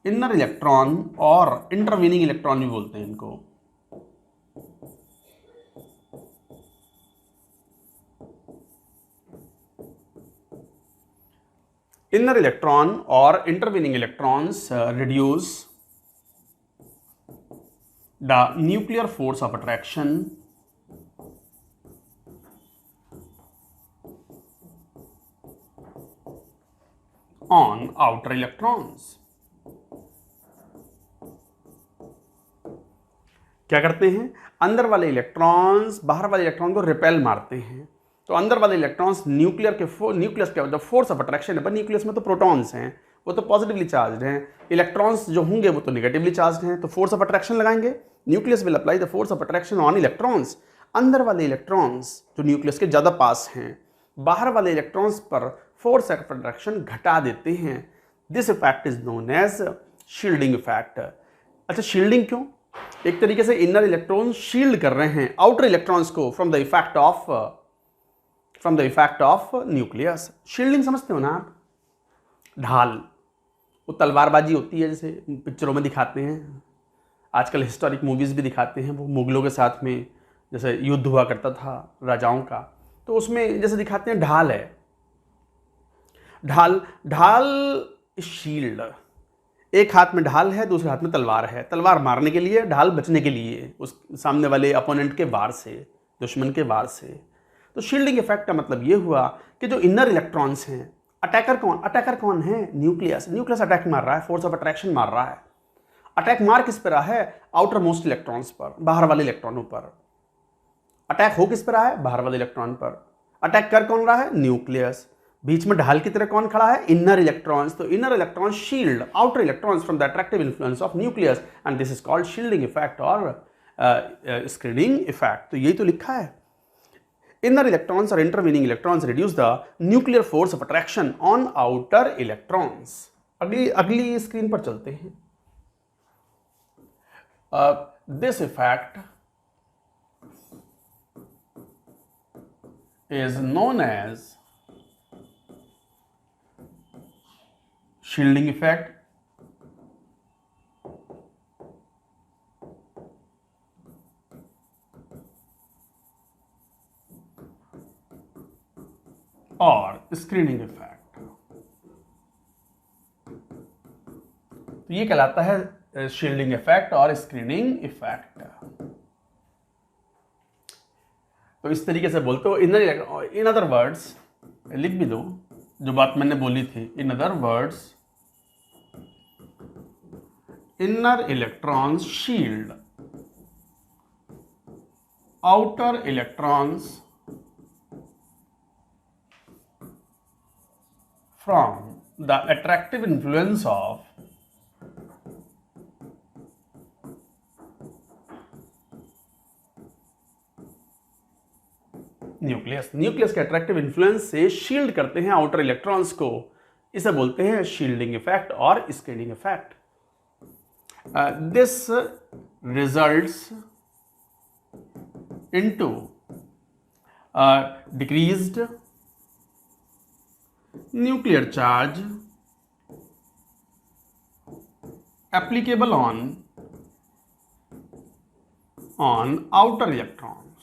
inner electron और इंटरवीनिंग इलेक्ट्रॉन भी बोलते हैं इनको। इनर इलेक्ट्रॉन और intervening electrons reduce the nuclear force of attraction on outer electrons। क्या करते हैं? अंदर वाले इलेक्ट्रॉन्स बाहर वाले इलेक्ट्रॉन को रिपेल मारते हैं। तो अंदर वाले इलेक्ट्रॉन्स न्यूक्लियस के जो फोर्स ऑफ अट्रैक्शन है, पर न्यूक्लियस में तो प्रोटॉन्स हैं, वो तो पॉजिटिवली चार्ज्ड हैं, इलेक्ट्रॉन्स जो होंगे वो तो नेगेटिवली चार्ज्ड हैं। तो फोर्स ऑफ अट्रैक्शन लगाएंगे, nucleus will apply the force of attraction on electrons. अंदर वाले इलेक्ट्रॉन्स जो न्यूक्लियस के ज़्यादा पास हैं, बाहर वाले इलेक्ट्रॉन्स पर फोर्स ऑफ अट्रैक्शन घटा देते हैं। This effect is known as shielding effect. अच्छा, शील्डिंग क्यों? एक तरीके से इनर इलेक्ट्रॉन शील्ड कर रहे हैं आउटर इलेक्ट्रॉन्स को from the effect of nucleus. Shielding समझते हो ना आप? ढाल, वो तलवारबाजी होती है जैसे पिक्चरों में दिखाते हैं, आजकल हिस्टोरिक मूवीज़ भी दिखाते हैं, वो मुगलों के साथ में जैसे युद्ध हुआ करता था राजाओं का, तो उसमें जैसे दिखाते हैं ढाल है, ढाल शील्ड। एक हाथ में ढाल है, दूसरे हाथ में तलवार है, तलवार मारने के लिए, ढाल बचने के लिए उस सामने वाले अपोनेंट के वार से, दुश्मन के वार से। तो शील्डिंग इफेक्ट का मतलब ये हुआ कि जो इनर इलेक्ट्रॉन्स हैं, अटैकर कौन है? न्यूक्लियस अटैक मार रहा है, फोर्स ऑफ अट्रैक्शन मार रहा है। अटैक मार किस पर रहा है? आउटर मोस्ट इलेक्ट्रॉन्स पर, बाहर वाले इलेक्ट्रॉनों पर। अटैक हो किस पर रहा है? बाहर वाले इलेक्ट्रॉन पर। अटैक कर कौन रहा है? न्यूक्लियस। बीच में ढाल की तरह कौन खड़ा है? Inner electrons. तो inner electron shield outer electrons from the attractive influence of nucleus, and this is called shielding effect और स्क्रीनिंग इफेक्ट। तो यही तो लिखा है, inner electrons or intervening electrons reduce the nuclear force of attraction on outer electrons। अगली screen पर चलते हैं। This effect is known as shielding effect और स्क्रीनिंग इफेक्ट। तो ये कहलाता है शील्डिंग इफेक्ट और स्क्रीनिंग इफेक्ट। तो इस तरीके से बोलते हो inner electron. In other words, लिख भी दो जो बात मैंने बोली थी। In other words, inner electrons shield outer electrons from the attractive influence of nucleus. Nucleus के अट्रैक्टिव इन्फ्लुएंस से शील्ड करते हैं आउटर इलेक्ट्रॉन्स को। इसे बोलते हैं शील्डिंग इफेक्ट और screening effect. This results into decreased nuclear charge applicable on outer electrons।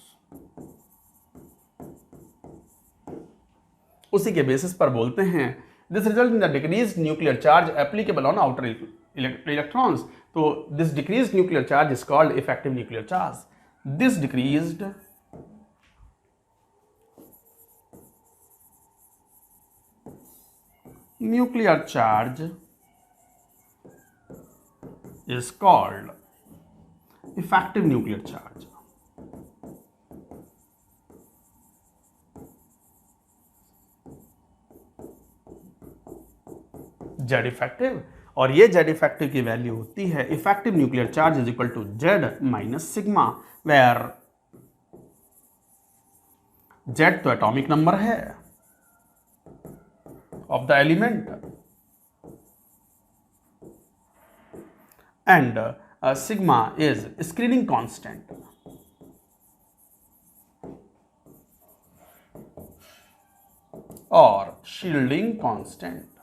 उसी के बेसिस पर बोलते हैं this result in the decrease nuclear charge applicable on outer electrons. तो this decrease nuclear charge is called effective nuclear charge. This decreased nuclear charge is called effective nuclear charge। Z effective, और ये Z effective की value होती है effective nuclear charge is equal to Z minus sigma, where Z तो atomic number है of the element and sigma is screening constant। और shielding constant।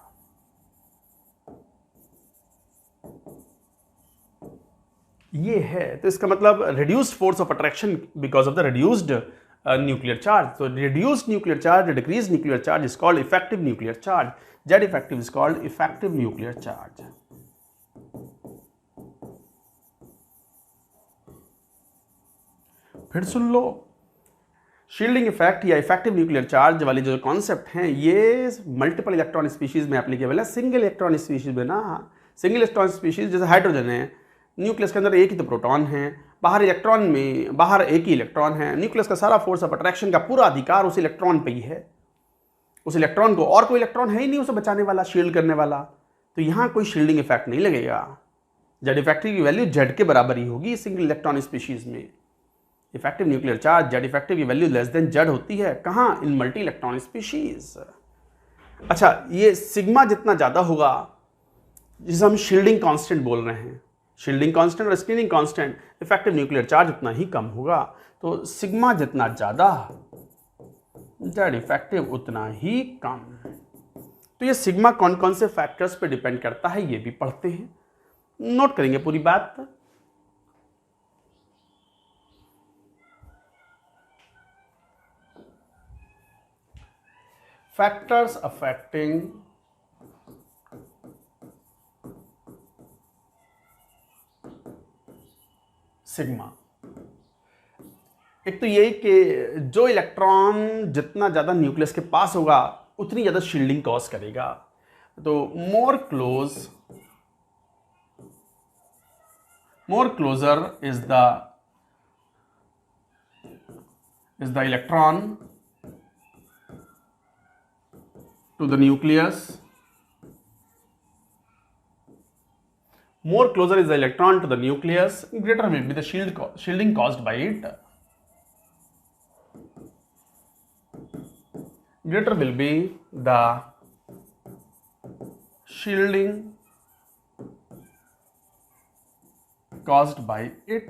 ये है, तो इसका मतलब reduced force of attraction because of the reduced nuclear charge। So reduced nuclear charge, decreased nuclear charge is called effective nuclear charge। Z effective is called effective nuclear charge। फिर सुन लो, shielding effect या effective nuclear charge वाली जो concept हैं ये multiple electron species में applicable है, single electron species में ना। सिंगल इलेक्ट्रॉन स्पीशीज जैसे हाइड्रोजन है, न्यूक्लियस के अंदर एक ही तो प्रोटॉन है, बाहर इलेक्ट्रॉन में बाहर एक ही इलेक्ट्रॉन है। न्यूक्लियस का सारा फोर्स ऑफ अट्रैक्शन का पूरा अधिकार उस इलेक्ट्रॉन पे ही है। उस इलेक्ट्रॉन को और कोई इलेक्ट्रॉन है ही नहीं उसे बचाने वाला, शील्ड करने वाला। तो यहाँ कोई शील्डिंग इफेक्ट नहीं लगेगा। जेड इफेक्टिव की वैल्यू जेड के बराबर ही होगी सिंगल इलेक्ट्रॉन स्पीशीज में। Effective nuclear charge Z effective की वैल्यू लेस देन जेड होती है। कहाँ? इन मल्टी इलेक्ट्रॉन स्पीशीज। अच्छा, ये सिग्मा जितना ज़्यादा होगा, जिसे हम शील्डिंग कांस्टेंट बोल रहे हैं, शील्डिंग कांस्टेंट और screening constant, effective nuclear charge उतना ही कम होगा। तो सिग्मा जितना ज़्यादा, जेड इफेक्टिव उतना ही कम। तो ये सिग्मा कौन कौन से फैक्टर्स पे डिपेंड करता है ये भी पढ़ते हैं, नोट करेंगे पूरी बात। Factors affecting sigma. एक तो यही कि जो इलेक्ट्रॉन जितना ज़्यादा न्यूक्लियस के पास होगा उतनी ज़्यादा शील्डिंग कॉज करेगा। तो more closer is the electron to the nucleus, more closer is the electron to the nucleus, greater will be the shielding caused by it. Greater will be the shielding caused by it।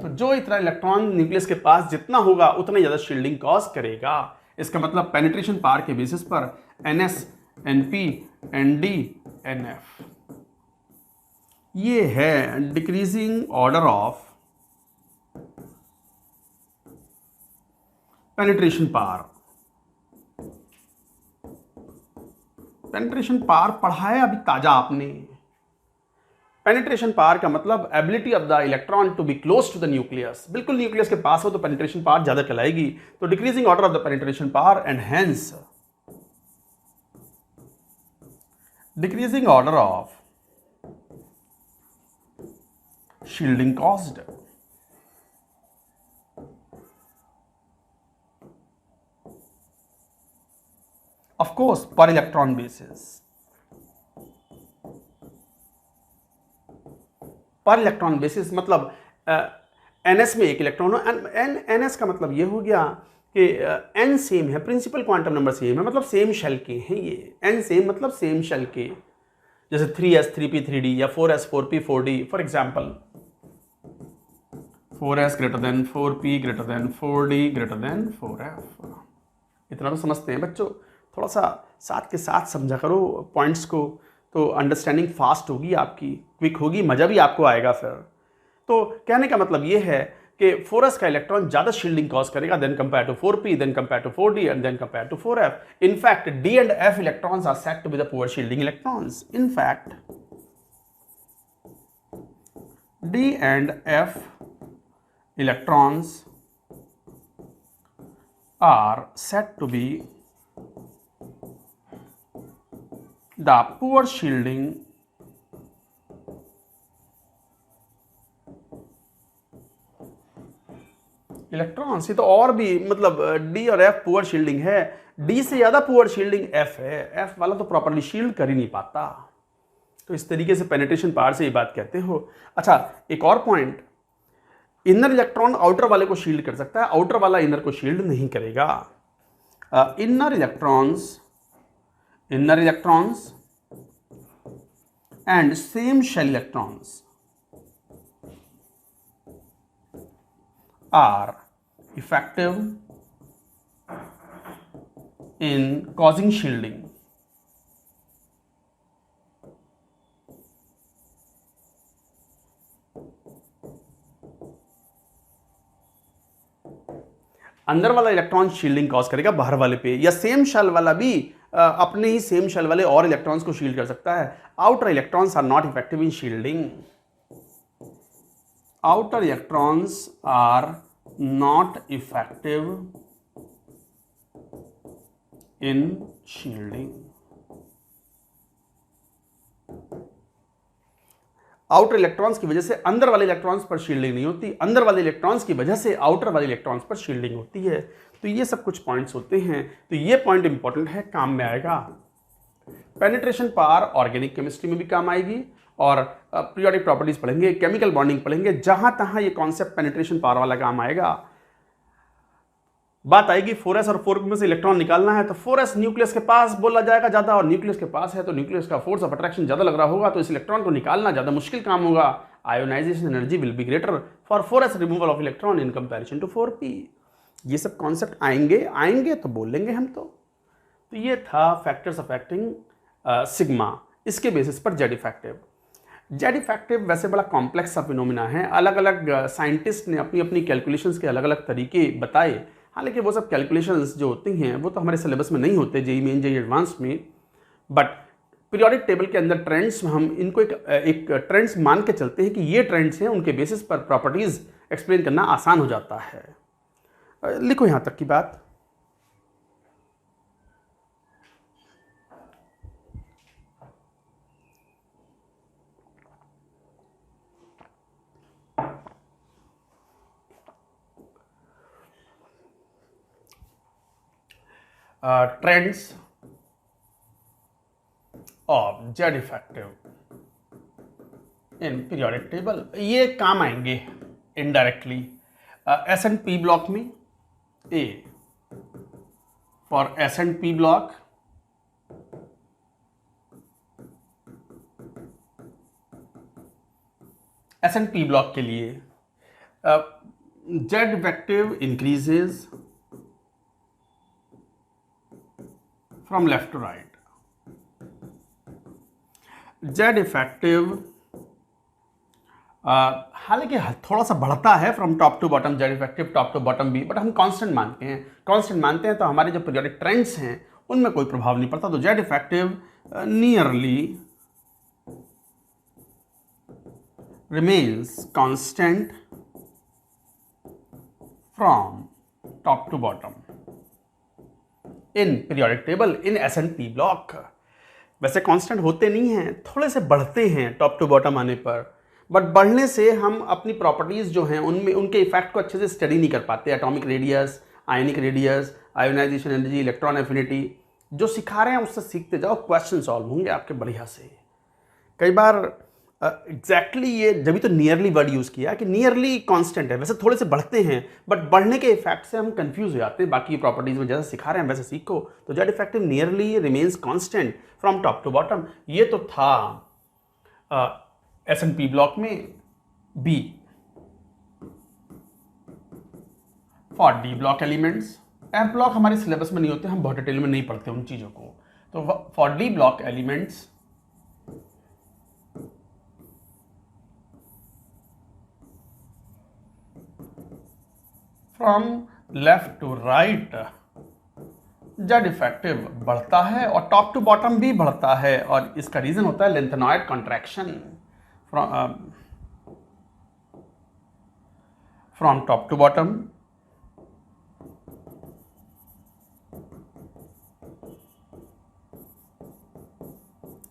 तो जो इतना electron nucleus के पास जितना होगा उतना ही ज्यादा shielding cause करेगा। इसका मतलब पेनिट्रेशन पावर के बेसिस पर NS, NP, ND, NF। ये है decreasing order of penetration power. Penetration power पढ़ा है अभी ताजा आपने। पेनिट्रेशन पावर का मतलब ability of the electron to be close to the nucleus, बिल्कुल न्यूक्लियस के पास हो तो पेनिट्रेशन पावर ज्यादा कहलाएगी। तो decreasing order of the penetration power and hence decreasing order of shielding caused. Of course, per electron basis. पर electron basis मतलब ns में एक इलेक्ट्रॉन हो। ns का मतलब ये हो गया कि n सेम है, प्रिंसिपल क्वांटम नंबर सेम है, मतलब सेम शेल के हैं ये। n सेम मतलब सेम शेल के, जैसे 3s 3p 3d या 4s 4p 4d। For example 4s greater than 4p greater than 4d greater than 4f। इतना तो समझते हैं बच्चों, थोड़ा सा साथ के साथ समझा करो पॉइंट्स को, तो अंडरस्टैंडिंग फास्ट होगी आपकी, क्विक होगी, मज़ा भी आपको आएगा फिर। तो कहने का मतलब ये है कि 4s का इलेक्ट्रॉन ज़्यादा शील्डिंग कॉज करेगा than compare to 4p, than compare to 4d and then compare to 4f। In fact d and f electrons are said to be the poor shielding electrons. In fact d and f electrons are said to be the poor shielding electrons. ये तो और भी मतलब D और F poor shielding है, D से ज्यादा poor shielding F है, एफ वाला तो प्रॉपर्ली शील्ड कर ही नहीं पाता। तो इस तरीके से पेनिट्रेशन पावर से ये बात कहते हो। अच्छा, एक और पॉइंट, इनर इलेक्ट्रॉन आउटर वाले को शील्ड कर सकता है, आउटर वाला इनर को शील्ड नहीं करेगा। Inner electrons and same shell electrons are effective in causing shielding. अंदर वाला इलेक्ट्रॉन शील्डिंग कॉज करेगा बाहर वाले पे, या सेम शेल वाला भी अपने ही सेम शेल वाले और इलेक्ट्रॉन्स को शील्ड कर सकता है। Outer electrons are not effective in shielding. Outer electrons are not effective in shielding. Outer electrons की वजह से अंदर वाले इलेक्ट्रॉन्स पर शील्डिंग नहीं होती, अंदर वाले इलेक्ट्रॉन्स की वजह से आउटर वाले इलेक्ट्रॉन्स पर शील्डिंग होती है। तो ये सब कुछ पॉइंट्स होते हैं, तो ये पॉइंट इंपॉर्टेंट है, काम में आएगा। पेनिट्रेशन पावर ऑर्गेनिक केमिस्ट्री में भी काम आएगी, और पीरियोडिक प्रॉपर्टीज पढ़ेंगे, केमिकल बॉन्डिंग पढ़ेंगे, जहां तहां ये कॉन्सेप्ट पेनिट्रेशन पावर वाला काम आएगा। बात आएगी 4s और 4p में से इलेक्ट्रॉन निकालना है, तो 4s न्यूक्लियस के पास बोला जाएगा ज्यादा, और न्यूक्लियस के पास है तो न्यूक्लियस का फोर्स ऑफ अट्रैक्शन ज्यादा लग रहा होगा, तो इस इलेक्ट्रॉन को निकालना ज्यादा मुश्किल काम होगा। Ionization energy will be greater for 4s removal of electron in comparison to 4p। ये सब कॉन्सेप्ट आएंगे तो बोलेंगे हम। तो ये था फैक्टर्स अफेक्टिंग सिग्मा, इसके बेसिस पर जेड इफेक्टिव। जेड इफेक्टिव वैसे बड़ा कॉम्प्लेक्स सा फिनोमिना है, अलग अलग साइंटिस्ट ने अपनी अपनी कैलकुलेशंस के अलग अलग तरीके बताए। हालांकि वो सब कैलकुलेशंस जो होती हैं वो तो हमारे सिलेबस में नहीं होते, जेईई मेन जेईई एडवांस में, बट पीरियोडिक टेबल के अंदर ट्रेंड्स हम इनको एक ट्रेंड्स मान के चलते हैं कि ये ट्रेंड्स हैं, उनके बेसिस पर प्रॉपर्टीज एक्सप्लेन करना आसान हो जाता है। लिखो यहां तक की बात। Trends of Z effective in periodic table, ये काम आएंगे इनडायरेक्टली। S&P ब्लॉक में A for S&P block, S&P block के लिए Z effective increases from left to right. Z effective हालांकि थोड़ा सा बढ़ता है from top to bottom, Z effective top to bottom भी, बट हम कांस्टेंट मानते हैं, तो हमारे जो पीरियोडिक ट्रेंड्स हैं उनमें कोई प्रभाव नहीं पड़ता। तो Z effective nearly remains constant from top to bottom in periodic table in S&P block। वैसे कांस्टेंट होते नहीं हैं, थोड़े से बढ़ते हैं टॉप टू बॉटम आने पर, बट बढ़ने से हम अपनी प्रॉपर्टीज जो हैं उनमें उनके इफेक्ट को अच्छे से स्टडी नहीं कर पाते। Atomic radius, ionic radius, ionisation energy, electron affinity, जो सिखा रहे हैं उससे सीखते जाओ, क्वेश्चन सॉल्व होंगे आपके बढ़िया से। कई बार एग्जैक्टली ये जब भी तो नियरली वर्ड यूज़ किया कि नियरली कांस्टेंट है, वैसे थोड़े से बढ़ते हैं, बट बढ़ने के इफेक्ट से हम कंफ्यूज हो जाते हैं। बाकी प्रॉपर्टीज़ में जैसा सिखा रहे हैं वैसे सीखो। तो Z effective nearly remains constant from top to bottom, ये तो था S&P ब्लॉक में। B for D block elements, F block हमारे सिलेबस में नहीं होते, हम बहुत डिटेल में नहीं पढ़ते उन चीज़ों को। तो for D block elements from left to right Z effective बढ़ता है और टॉप टू बॉटम भी बढ़ता है, और इसका रीजन होता है lanthanoid contraction from top to bottom.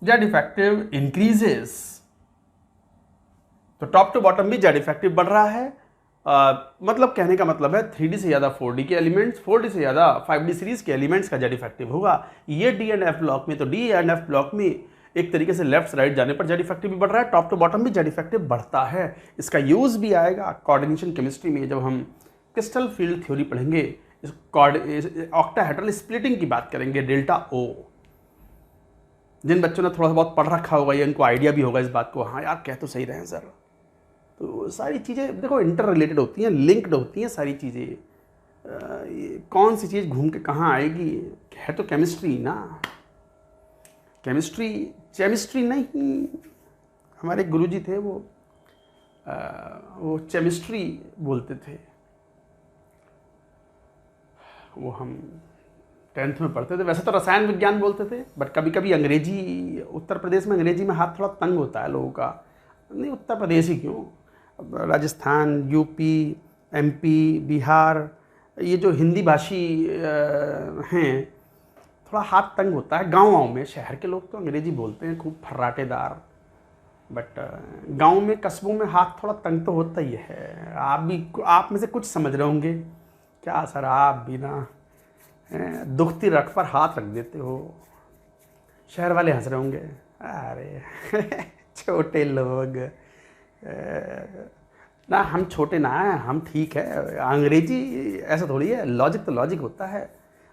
Z effective increases, तो टॉप टू बॉटम भी जेड इफेक्टिव बढ़ रहा है। मतलब कहने का मतलब है 3D से ज़्यादा 4D के एलिमेंट्स, 4D से ज़्यादा 5D सीरीज के एलिमेंट्स का जेड इफेक्टिव होगा। ये डी एंड एफ ब्लॉक में, तो डी एंड एफ ब्लॉक में एक तरीके से लेफ्ट राइट जाने पर जेड इफेक्टिव भी बढ़ रहा है, टॉप टू बॉटम भी जेड इफेक्टिव बढ़ता है। इसका यूज़ भी आएगा कोऑर्डिनेशन केमिस्ट्री में, जब हम क्रिस्टल फील्ड थ्योरी पढ़ेंगे, इस ऑक्टाहेड्रल स्प्लिटिंग की बात करेंगे, डेल्टा ओ। जिन बच्चों ने थोड़ा बहुत पढ़ रखा होगा या इनको आइडिया भी होगा इस बात को, हाँ यार कह तो सही रहे हैं सर। तो सारी चीज़ें देखो इंटर रिलेटेड होती हैं, लिंक्ड होती हैं सारी चीज़ें। कौन सी चीज़ घूम के कहाँ आएगी, है तो केमिस्ट्री ना। केमिस्ट्री नहीं, हमारे गुरुजी थे वो केमिस्ट्री बोलते थे। वो हम 10th में पढ़ते थे। वैसे तो रसायन विज्ञान बोलते थे, बट कभी कभी अंग्रेजी, उत्तर प्रदेश में अंग्रेजी में हाथ थोड़ा तंग होता है लोगों का। नहीं उत्तर प्रदेश ही क्यों, राजस्थान, यूपी, एमपी, बिहार, ये जो हिंदी भाषी हैं, थोड़ा हाथ तंग होता है गाँव में। शहर के लोग तो अंग्रेजी बोलते हैं खूब फर्राटेदार, बट गांव में, कस्बों में हाथ थोड़ा तंग तो होता ही है। आप में से कुछ समझ रहे होंगे, क्या सर आप भी ना दुखती रख पर हाथ रख देते हो। शहर वाले हंस रहे होंगे, अरे छोटे लोग ना, हम छोटे ना हैं, हम ठीक है। अंग्रेजी ऐसा थोड़ी है, लॉजिक तो लॉजिक होता है,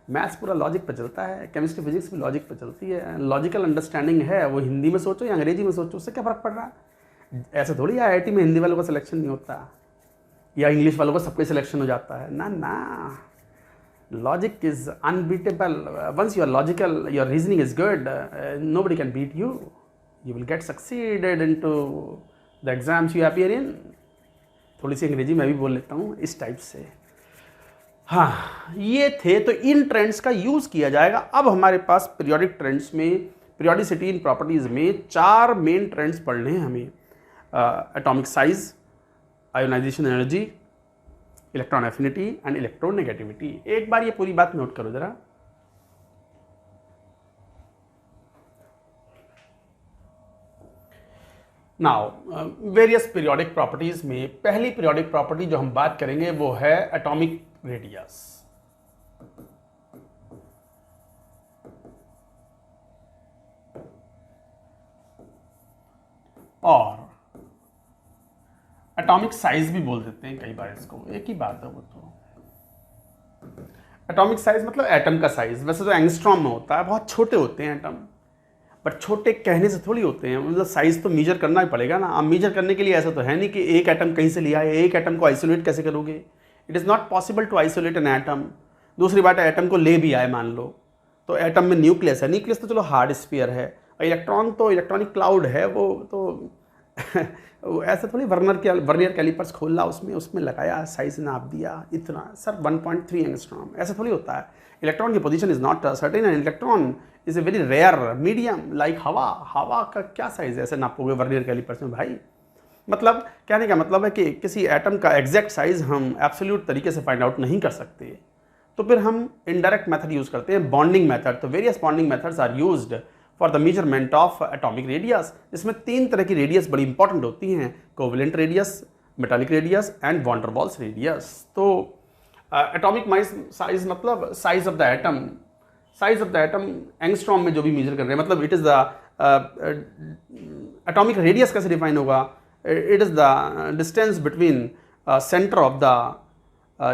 मैथ्स पूरा लॉजिक पर चलता है, केमिस्ट्री फिजिक्स भी लॉजिक पर चलती है। लॉजिकल अंडरस्टैंडिंग है, वो हिंदी में सोचो या अंग्रेजी में सोचो, उससे क्या फ़र्क पड़ रहा है। ऐसा थोड़ी है IIT में हिंदी वालों का सिलेक्शन नहीं होता या इंग्लिश वालों का सबका सिलेक्शन हो जाता है, ना ना। Logic is unbeatable. Once you are logical, your reasoning is good. Nobody can beat you. You will get succeeded into the exams you appear in. थोड़ी सी अंग्रेजी मैं भी बोल लेता हूँ इस टाइप से। हाँ, ये थे। तो इन ट्रेंड्स का यूज़ किया जाएगा। अब हमारे पास पीरियोडिक ट्रेंड्स में, पीरियोडिसिटी इन प्रॉपर्टीज़ में 4 मेन ट्रेंड्स पढ़ने हैं हमें। Atomic size, ionization energy, electron affinity and electronegativity. एक बार ये पूरी बात नोट करो जरा। नाउ वेरियस पीरियोडिक प्रॉपर्टीज में पहली पीरियोडिक प्रॉपर्टी जो हम बात करेंगे वो है एटॉमिक रेडियस। और एटॉमिक साइज भी बोल देते हैं कई बार इसको, एक ही बात है वो तो। एटॉमिक साइज मतलब एटम का साइज। वैसे तो एंगस्ट्रॉम में होता है, बहुत छोटे होते हैं एटम, बट छोटे कहने से थोड़ी होते हैं, मतलब साइज तो मेजर करना ही पड़ेगा ना। अब मेजर करने के लिए ऐसा तो है नहीं कि एक एटम कहीं से लिया है, एक एटम को आइसोलेट कैसे करोगे। It is not possible to isolate an atom. दूसरी बात है एटम को ले भी आए मान लो, तो एटम में न्यूक्लियस है, न्यूक्लियस तो चलो हार्ड स्फीयर है, और इलेक्ट्रॉन तो इलेक्ट्रॉनिक क्लाउड है, वो तो ऐसा थोड़ी वर्नियर कैलिपर्स खोला, उसमें लगाया, साइज नाप दिया, इतना सर 1.3 एंगस्ट्रॉम, ऐसा थोड़ी होता है। इलेक्ट्रॉन की position is not certain and electron is a very rare medium like हवा। हवा का क्या साइज है ऐसे नापोगे वर्नियर कैलिपर्स में भाई। मतलब कहने का मतलब है कि किसी एटम का एग्जैक्ट साइज हम एब्सोल्यूट तरीके से फाइंड आउट नहीं कर सकते, तो फिर हम इनडायरेक्ट मेथड यूज करते हैं, बॉन्डिंग मेथड। तो various bonding methods are used for the measurement of atomic radius. इसमें 3 तरह की रेडियस बड़ी इंपॉर्टेंट होती हैं, covalent radius, metallic radius and van der Waals radius. तो एटॉमिक साइज मतलब size of the atom, size of the atom angstrom में जो भी मेजर कर रहे हैं, मतलब it is the atomic radius कैसे डिफाइन होगा, it is the distance between centre of the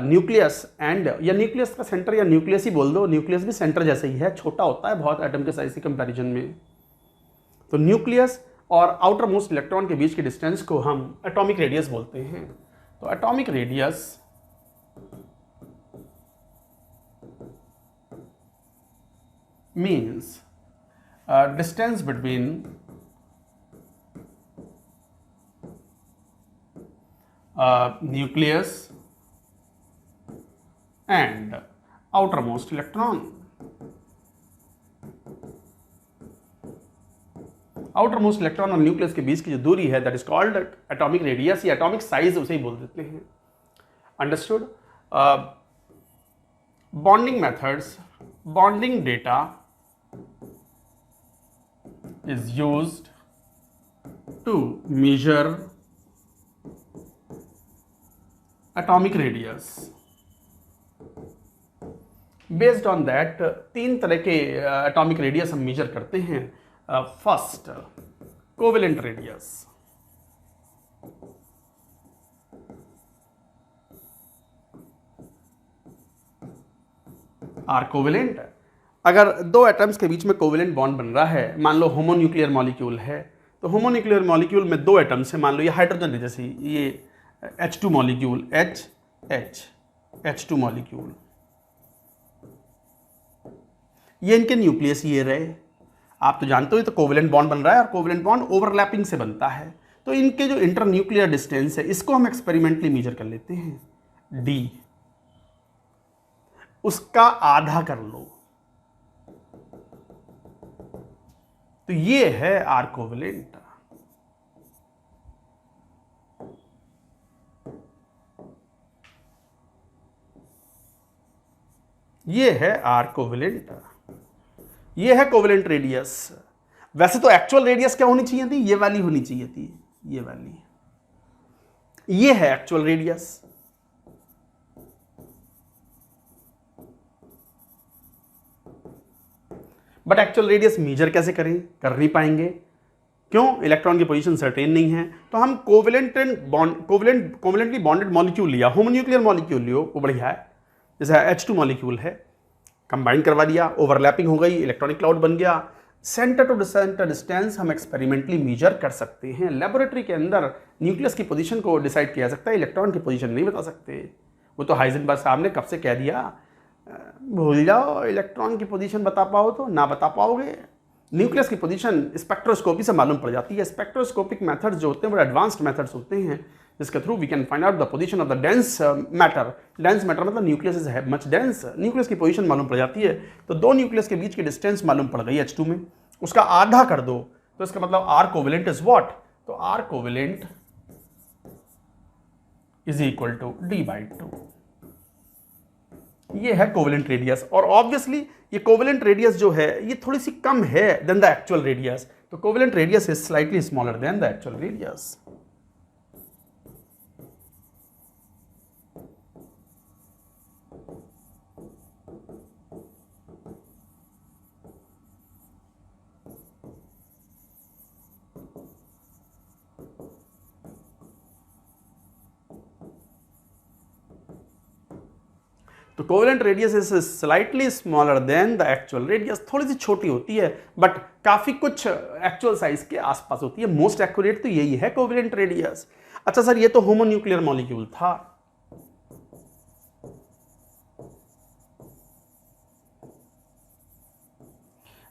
nucleus and, या न्यूक्लियस का सेंटर या न्यूक्लियस ही बोल दो, न्यूक्लियस भी सेंटर जैसे ही है, छोटा होता है बहुत एटम के साइज के कंपैरिजन में। तो न्यूक्लियस और आउटर मोस्ट इलेक्ट्रॉन के बीच के डिस्टेंस को हम एटॉमिक रेडियस बोलते हैं। तो atomic radius means distance between nucleus and outermost electron. Outermost electron और न्यूक्लियस के बीच की जो दूरी है that is called atomic radius या एटॉमिक साइज, उसे ही बोल देते हैं। Understood. Bonding methods, bonding data is used to measure atomic radius. Based on that 3 तरह के एटॉमिक रेडियस हम मेजर करते हैं। First, covalent radius. R covalent, अगर 2 एटम्स के बीच में कोवेलेंट बॉन्ड बन रहा है, मान लो होमोन्यूक्लियर मॉलिक्यूल है, तो होमोन्यूक्लियर मॉलिक्यूल में 2 एटम्स है, मान लो ये हाइड्रोजन है, जैसे ये H2 मॉलिक्यूल, H2 मॉलिक्यूल, ये इनके न्यूक्लियस ये रहे। आप तो जानते हो ये तो कोवेलेंट बॉन्ड बन रहा है और कोवेलेंट बॉन्ड ओवरलैपिंग से बनता है। तो इनके जो इंटर न्यूक्लियर डिस्टेंस है, इसको हम एक्सपेरिमेंटली मेजर कर लेते हैं, D, उसका आधा कर लो, तो ये है आर कोवेलेंट। ये है आर कोवेलेंट, ये है कोवेलेंट रेडियस। वैसे तो एक्चुअल रेडियस क्या होनी चाहिए थी, ये वाली होनी चाहिए थी, ये वाली, ये है actual radius. But actual radius measure कैसे करें, कर नहीं पाएंगे, क्यों, इलेक्ट्रॉन की पोजीशन सर्टेन नहीं है। तो हम कोवेलेंटली बॉन्डेड मॉलिक्यूल लिया, होमोन्यूक्लियर मॉलिक्यूल लियो, वो बढ़िया है, जैसे H2 मॉलिक्यूल है, कंबाइन करवा दिया, ओवरलैपिंग हो गई, इलेक्ट्रॉनिक क्लाउड बन गया। सेंटर टू सेंटर डिस्टेंस हम एक्सपेरिमेंटली मेजर कर सकते हैं। लेबोरेटरी के अंदर न्यूक्लियस की पोजीशन को डिसाइड किया जा सकता है, इलेक्ट्रॉन की पोजीशन नहीं बता सकते। वो तो हाइजेनबर्ग साहब ने कब से कह दिया, भूल जाओ, इलेक्ट्रॉन की पोजीशन बता पाओ तो ना बता पाओगे। न्यूक्लियस की पोजीशन स्पेक्ट्रोस्कोपी से मालूम पड़ जाती है। स्पेक्ट्रोस्कोपिक मेथड्स जो होते हैं वो एडवांस्ड मेथड्स होते हैं, जिसके through we can find out the position of the dense matter. Dense matter मतलब nucleus is much dense, nucleus की पोजीशन मालूम पड़ जाती है। तो 2 न्यूक्लियस के बीच की डिस्टेंस मालूम पड़ गई H2 में, उसका आधा कर दो, तो इसका मतलब आर कोवेलेंट इज व्हाट, तो r covalent is equal to D/2। ये है कोवेलेंट रेडियस। और ऑब्वियसली ये कोवेलेंट रेडियस जो है ये थोड़ी सी कम है देन द एक्चुअल रेडियस, तो covalent radius is slightly smaller than the actual radius. तो covalent radius is slightly smaller than the actual radius, थोड़ी सी छोटी होती है बट काफी कुछ एक्चुअल साइज के आसपास होती है। मोस्ट एक्यूरेट तो यही है कोवेलेंट रेडियस। अच्छा सर, ये तो होमोन्यूक्लियर मॉलिक्यूल था,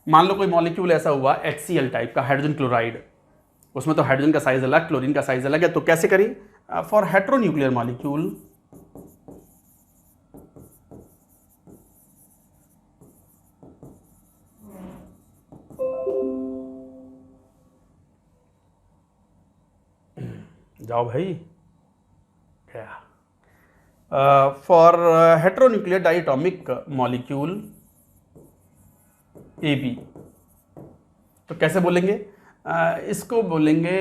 मान लो कोई मॉलिक्यूल ऐसा हुआ HCl टाइप का, हाइड्रोजन क्लोराइड, उसमें तो हाइड्रोजन का साइज अलग, क्लोरीन का साइज अलग है, तो कैसे करें, फॉर हेट्रोन्यूक्लियर मॉलिक्यूल जाओ भाई क्या। For heteronuclear diatomic molecule AB, तो कैसे बोलेंगे? इसको बोलेंगे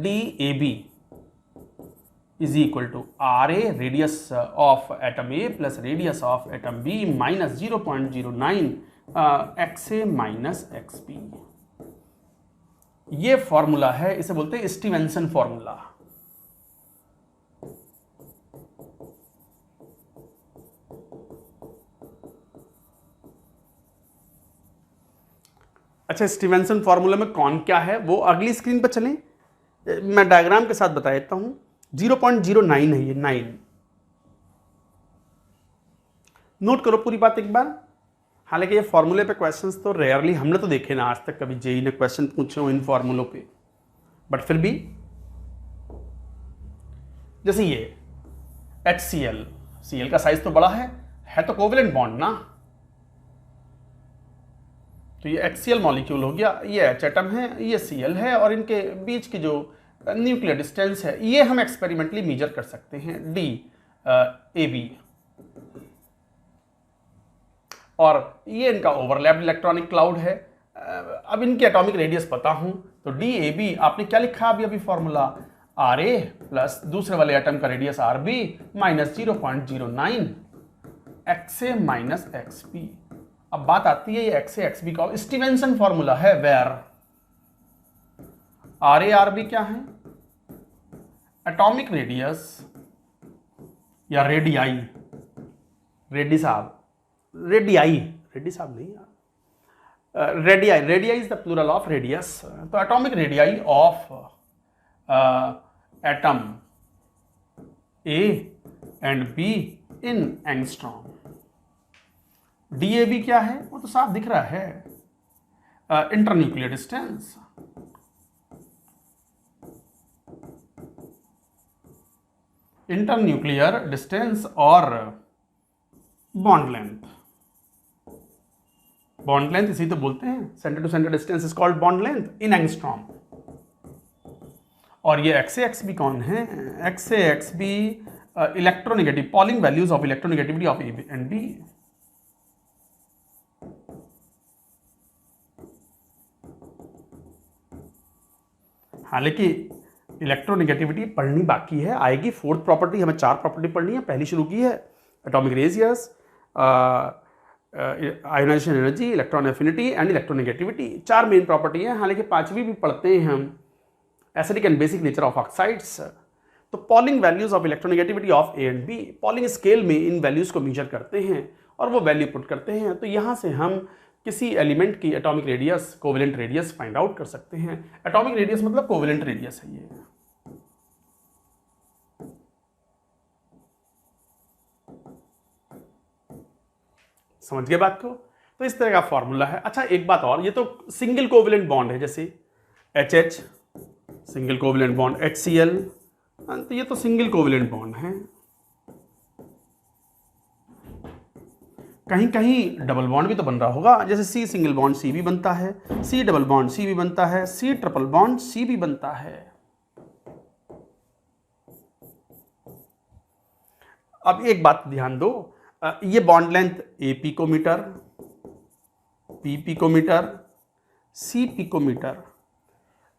DAB is equal to RA radius of atom A plus radius of atom B minus 0.09 XA minus XB। ये फॉर्मूला है, इसे बोलते हैं स्टीवेंसन फॉर्मूला। अच्छा, स्टीवेंसन फॉर्मूला में कौन क्या है वो अगली स्क्रीन पर चलें, मैं डायग्राम के साथ बता देता हूं। 0.09 है ये, 9। नोट करो पूरी बात एक बार। हालांकि ये फॉर्मूले पे क्वेश्चंस तो रेयरली हमने तो देखे ना आज तक, कभी जेई ने क्वेश्चन पूछे हो इन फॉर्मूलों पे, बट फिर भी जैसे ये HCl, Cl का साइज तो बड़ा है तो कोवेलेंट बॉन्ड ना, तो ये HCl मॉलिक्यूल हो गया, ये H एटम है, ये Cl है, और इनके बीच की जो न्यूक्लियर डिस्टेंस है ये हम एक्सपेरिमेंटली मेजर कर सकते हैं, DAB। और ये इनका ओवरलैप्ड इलेक्ट्रॉनिक क्लाउड है। अब इनकी एटॉमिक रेडियस पता हूं तो DAB आपने क्या लिखा अभी फॉर्मूला, RA प्लस दूसरे वाले एटम का radius RB minus 0.09 XA minus XB। अब बात आती है ये XA XB का स्टीवेंसन फॉर्मूला है, वेयर RA RB क्या है? एटॉमिक रेडियस या रेडियाई, रेडी साहब, रेडी साहब नहीं यार, radii is the plural of radius, तो atomic radii of atom A and B in angstrom. DAB क्या है वो तो साफ दिख रहा है, इंटरन्यूक्लियर डिस्टेंस। इंटरन्यूक्लियर डिस्टेंस और बॉन्ड लेंथ, बॉन्ड लेंथ इसी तो बोलते हैं, centre to centre distance is called bond length in angstrom. और ये XA XB कौन है? XA XB electronegative, Pauling values of electronegativity of A and B। हालांकि इलेक्ट्रोनेगेटिविटी पढ़नी बाकी है, आएगी 4th प्रॉपर्टी, हमें 4 प्रॉपर्टी पढ़नी है, पहली शुरू की है atomic radius, ionisation energy, electron affinity and electronegativity, 4 main property है। हालांकि 5वीं भी पढ़ते हैं हम, acidic and basic nature of oxides. तो Pauling values of electronegativity of A and B, Pauling scale में इन वैल्यूज को मेजर करते हैं और वो वैल्यू पुट करते हैं, तो यहां से हम किसी एलिमेंट की atomic radius, covalent radius find out कर सकते हैं। एटॉमिक रेडियस मतलब कोवेलेंट रेडियस है ये। समझ गए बात को? तो इस तरह का फॉर्मूला है। अच्छा एक बात और, ये तो सिंगल कोवेलेंट बॉन्ड है, जैसे HH single covalent bond, HCl, तो ये तो सिंगल कोवेलेंट बॉन्ड है। कहीं कहीं डबल बॉन्ड भी तो बन रहा होगा, जैसे C सिंगल बॉन्ड C भी बनता है, C डबल बॉन्ड C भी बनता है, C ट्रिपल बॉन्ड C भी बनता है। अब एक बात ध्यान दो, ये bond length A picometre, P picometre, C picometre,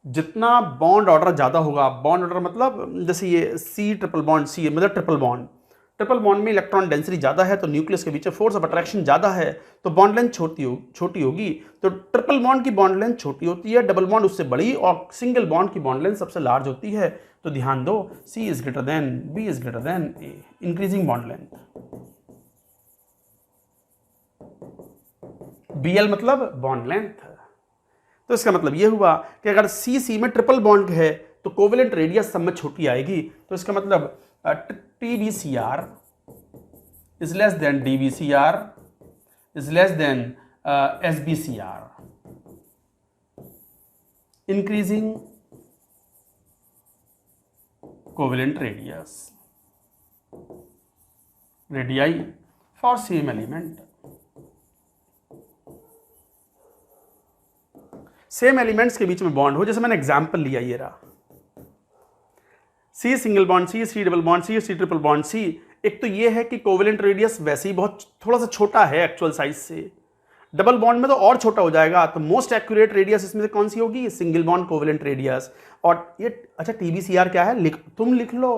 जितना बॉन्ड ऑर्डर ज़्यादा होगा, बॉन्ड ऑर्डर मतलब जैसे ये C ट्रिपल बॉन्ड C मतलब ट्रिपल बॉन्ड में इलेक्ट्रॉन डेंसिटी ज़्यादा है तो न्यूक्लियस के बीच फोर्स ऑफ अट्रैक्शन ज़्यादा है तो बॉन्ड लेंथ छोटी होगी। तो ट्रिपल बॉन्ड की बॉन्ड लेंथ छोटी होती है, डबल बॉन्ड उससे बड़ी, और सिंगल बॉन्ड की बॉन्ड लेंथ सबसे लार्ज होती है। तो ध्यान दो, C is greater than B is greater than A, increasing bond length. BL मतलब बॉन्ड लेंथ। तो इसका मतलब ये हुआ कि अगर C में ट्रिपल बॉन्ड है तो कोवेलेंट रेडियस सब में छोटी आएगी, तो इसका मतलब TBCR is less than DBCR is less than SBCR, increasing covalent radius, radii for same element। Same elements के बीच में बॉन्ड हो, जैसे मैंने एग्जाम्पल लिया ये रहा, C single bond C double bond C triple bond C. एक तो ये है कि कोवेलेंट रेडियस वैसे ही बहुत थोड़ा सा छोटा है एक्चुअल साइज से, डबल बॉन्ड में तो और छोटा हो जाएगा। तो मोस्ट एक्यूरेट रेडियस इसमें से कौन सी होगी? Single bond covalent radius. और ये अच्छा TBCR क्या है तुम लिख लो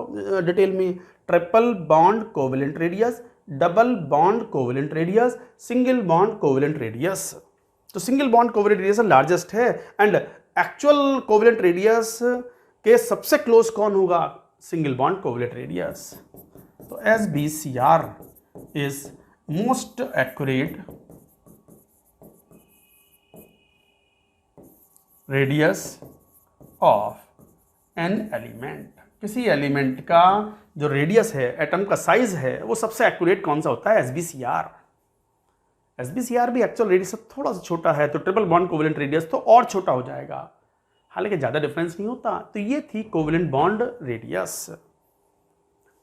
डिटेल में, triple bond covalent radius, double bond covalent radius, single bond covalent radius. तो single bond covalent radius largest है एंड एक्चुअल कोवेलेंट रेडियस के सबसे क्लोज कौन होगा? Single bond covalent radius. तो SBCR is most accurate radius of an element. किसी element का जो रेडियस है, एटम का साइज है, वो सबसे एक्यूरेट कौन सा होता है? SBCR। SBCR भी एक्चुअल रेडियस से थोड़ा सा छोटा है, तो ट्रिपल बॉन्ड कोवेलेंट रेडियस तो और छोटा हो जाएगा, हालांकि ज़्यादा डिफरेंस नहीं होता। तो ये थी कोवेलेंट बॉन्ड रेडियस।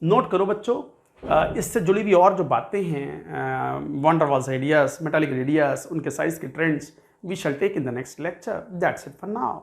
नोट करो बच्चों, इससे जुड़ी हुई और जो बातें हैं, van der Waals radius, metallic radius, उनके साइज के trends, we shall take in the next lecture. That's it for now.